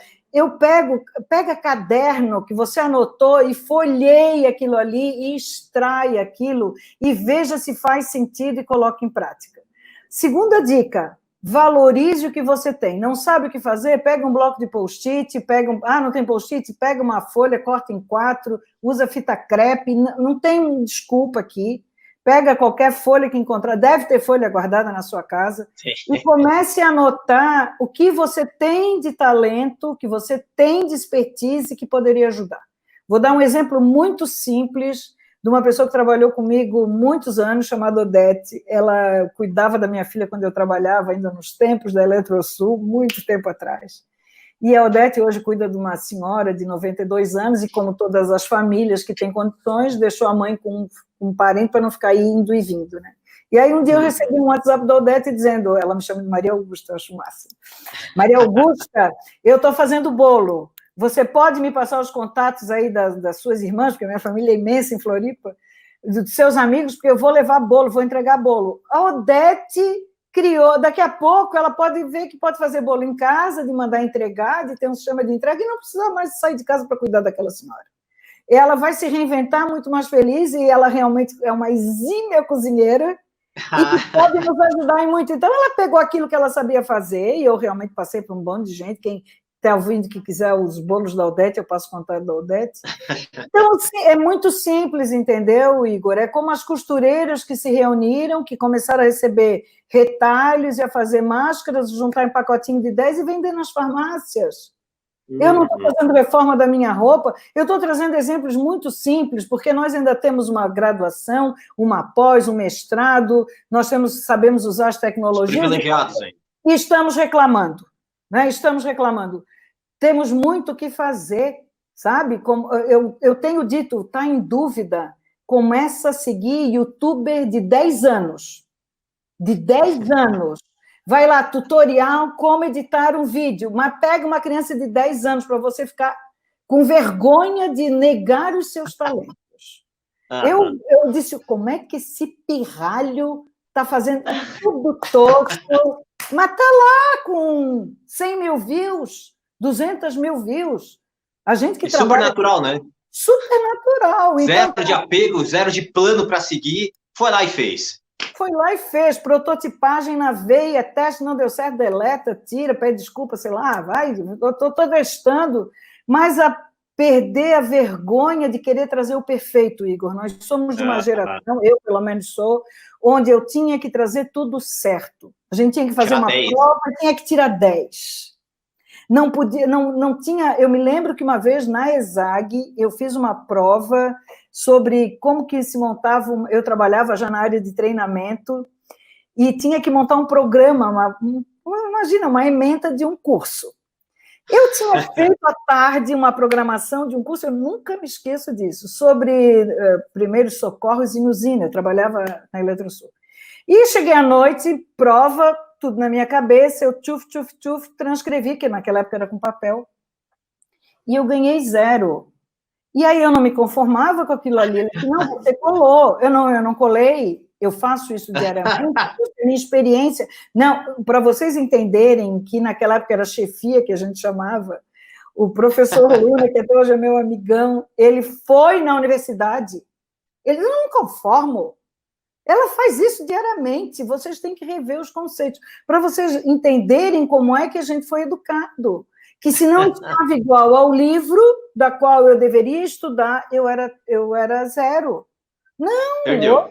pega caderno que você anotou e folheie aquilo ali e extrai aquilo e veja se faz sentido e coloque em prática. Segunda dica, valorize o que você tem. Não sabe o que fazer? Pega um bloco de post-it, não tem post-it? Pega uma folha, corta em 4, usa fita crepe, não tem desculpa aqui. Pega qualquer folha que encontrar, deve ter folha guardada na sua casa, e comece a anotar o que você tem de talento, o que você tem de expertise que poderia ajudar. Vou dar um exemplo muito simples de uma pessoa que trabalhou comigo muitos anos, chamada Odete. Ela cuidava da minha filha quando eu trabalhava, ainda nos tempos da Eletrosul, muito tempo atrás. E a Odete hoje cuida de uma senhora de 92 anos, e como todas as famílias que têm condições, deixou a mãe com um parente para não ficar indo e vindo, né? E aí um dia eu recebi um WhatsApp da Odete dizendo, ela me chama de Maria Augusta, eu acho massa. Maria Augusta, eu estou fazendo bolo, você pode me passar os contatos aí das suas irmãs, porque a minha família é imensa em Floripa, dos seus amigos, porque eu vou levar bolo, vou entregar bolo. A Odete criou, daqui a pouco ela pode ver que pode fazer bolo em casa, de mandar entregar, de ter um sistema de entrega, e não precisa mais sair de casa para cuidar daquela senhora. Ela vai se reinventar muito mais feliz, e ela realmente é uma exímia cozinheira, e que pode nos ajudar em muito. Então, ela pegou aquilo que ela sabia fazer, e eu realmente passei por um bando de gente, quem está ouvindo que quiser os bolos da Odete, eu passo contato da Odete. Então, assim, é muito simples, entendeu, Igor? É como as costureiras que se reuniram, que começaram a receber retalhos e a fazer máscaras, juntar em pacotinho de 10 e vender nas farmácias. Eu não estou fazendo reforma da minha roupa, eu estou trazendo exemplos muito simples, porque nós ainda temos uma graduação, uma pós, um mestrado, nós sabemos usar as tecnologias. Privilegiados, hein? E estamos reclamando, né? Estamos reclamando. Temos muito o que fazer, sabe? Como eu tenho dito, está em dúvida, começa a seguir youtuber de 10 anos. De 10 anos. Vai lá, tutorial, como editar um vídeo, mas pega uma criança de 10 anos para você ficar com vergonha de negar os seus talentos. Eu disse, como é que esse pirralho está fazendo tudo tosco, mas está lá com 100 mil views, 200 mil views. A gente que trabalha... Super natural, né? Super natural. Zero de apego, zero de plano para seguir, foi lá e fez. Foi lá e fez, prototipagem na veia, teste, não deu certo, deleta, tira, pede desculpa, sei lá, vai, eu estou testando, mas a perder a vergonha de querer trazer o perfeito, Igor. Nós somos de uma geração, eu pelo menos sou, onde eu tinha que trazer tudo certo. A gente tinha que fazer uma prova, tinha que tirar 10. Não podia, não tinha... Eu me lembro que uma vez, na ESAG, eu fiz uma prova sobre como que se montava... Eu trabalhava já na área de treinamento e tinha que montar um programa, imagina, uma ementa de um curso. Eu tinha feito à tarde uma programação de um curso, eu nunca me esqueço disso, sobre primeiros socorros em usina, eu trabalhava na Eletrosul. E cheguei à noite, prova, tudo na minha cabeça, eu transcrevi, que naquela época era com papel, e eu ganhei 0. E aí eu não me conformava com aquilo ali, eu disse, não, você colou, eu não colei, eu faço isso diariamente, minha experiência, não, para vocês entenderem que naquela época era chefia, que a gente chamava, o professor Luna, que até hoje é meu amigão, ele foi na universidade, ele disse, eu não me conformo, ela faz isso diariamente, vocês têm que rever os conceitos, para vocês entenderem como é que a gente foi educado, que se não estava igual ao livro da qual eu deveria estudar, eu era 0. Não, perdeu.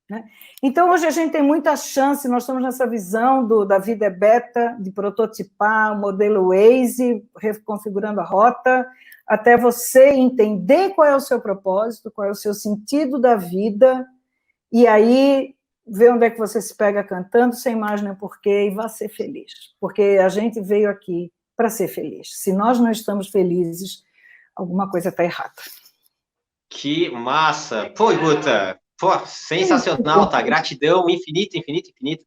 Né? Então, hoje a gente tem muita chance, nós estamos nessa visão da vida é beta, de prototipar o modelo Waze, reconfigurando a rota, até você entender qual é o seu propósito, qual é o seu sentido da vida, e aí ver onde é que você se pega cantando, sem mais nem porquê, e vá ser feliz. Porque a gente veio aqui para ser feliz. Se nós não estamos felizes, alguma coisa está errada. Que massa! Pô, Guta, sensacional, tá? Gratidão infinita,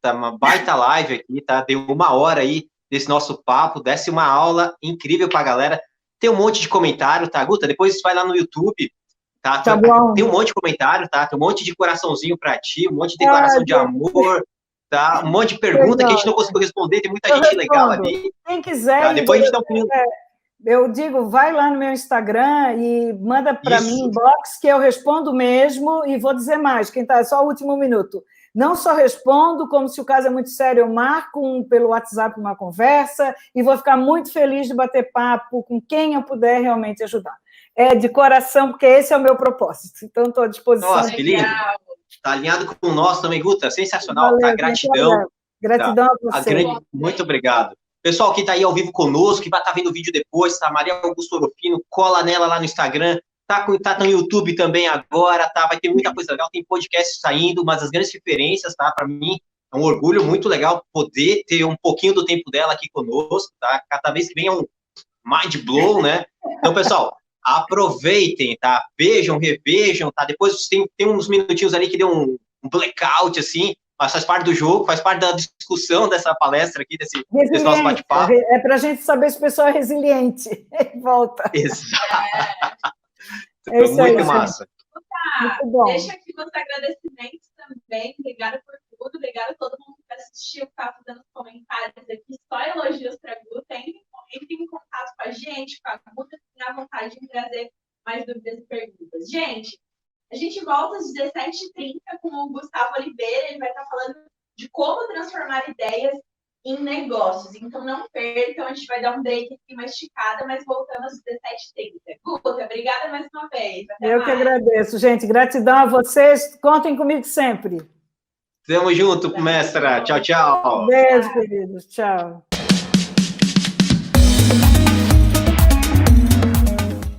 tá? Uma baita live aqui, tá? Deu 1 hora aí desse nosso papo, desse uma aula incrível pra galera. Tem um monte de comentário, tá, Guta? Depois vai lá no YouTube, tá? Tem um monte de comentário, tá? Tem um monte de coraçãozinho pra ti, um monte de declaração de amor, tá? Um monte de pergunta que a gente não conseguiu responder, tem muita gente legal ali. Quem quiser... Tá? Depois a gente dá um eu digo, vai lá no meu Instagram e manda para mim inbox, que eu respondo mesmo, e vou dizer mais, quem está só o último minuto. Não só respondo, como se o caso é muito sério, eu marco pelo WhatsApp uma conversa e vou ficar muito feliz de bater papo com quem eu puder realmente ajudar. É de coração, porque esse é o meu propósito. Então, estou à disposição. Nossa, que lindo. Está alinhado com nós também, Guta. Sensacional. Valeu, tá? Gratidão. Gratidão a você. Muito obrigado. Pessoal que está aí ao vivo conosco, que vai estar vendo o vídeo depois, tá? Maria Augusto Orofino, cola nela lá no Instagram. Tá no YouTube também agora, tá? Vai ter muita coisa legal, tem podcast saindo, mas as grandes referências, tá? Para mim é um orgulho muito legal poder ter um pouquinho do tempo dela aqui conosco, tá? Cada vez que vem é um mind blow, né? Então, pessoal, aproveitem, tá? Vejam, revejam, tá? Depois tem uns minutinhos ali que deu um blackout, assim, mas faz parte do jogo, faz parte da discussão dessa palestra aqui, desse nosso bate-papo. É para a gente saber se o pessoal é resiliente. Volta. Exato. É isso muito aí, massa. Muito bom. Deixa aqui meus agradecimentos também. Obrigada por tudo. Obrigada a todo mundo que assistiu, que está fazendo os comentários aqui. Só elogios para a Guta. Entre em contato com a gente, com a Guta, tenha à vontade de trazer mais dúvidas e perguntas. Gente, a gente volta às 17h30 com o Gustavo Oliveira. Ele vai estar falando de como transformar ideias em negócios. Então, não percam, a gente vai dar um break aqui, uma esticada, mas voltamos às 17h30. Guta, obrigada mais uma vez. Até mais. Que agradeço, gente. Gratidão a vocês. Contem comigo sempre. Tamo junto, mestra. Tchau, tchau. Beijo, queridos. Tchau.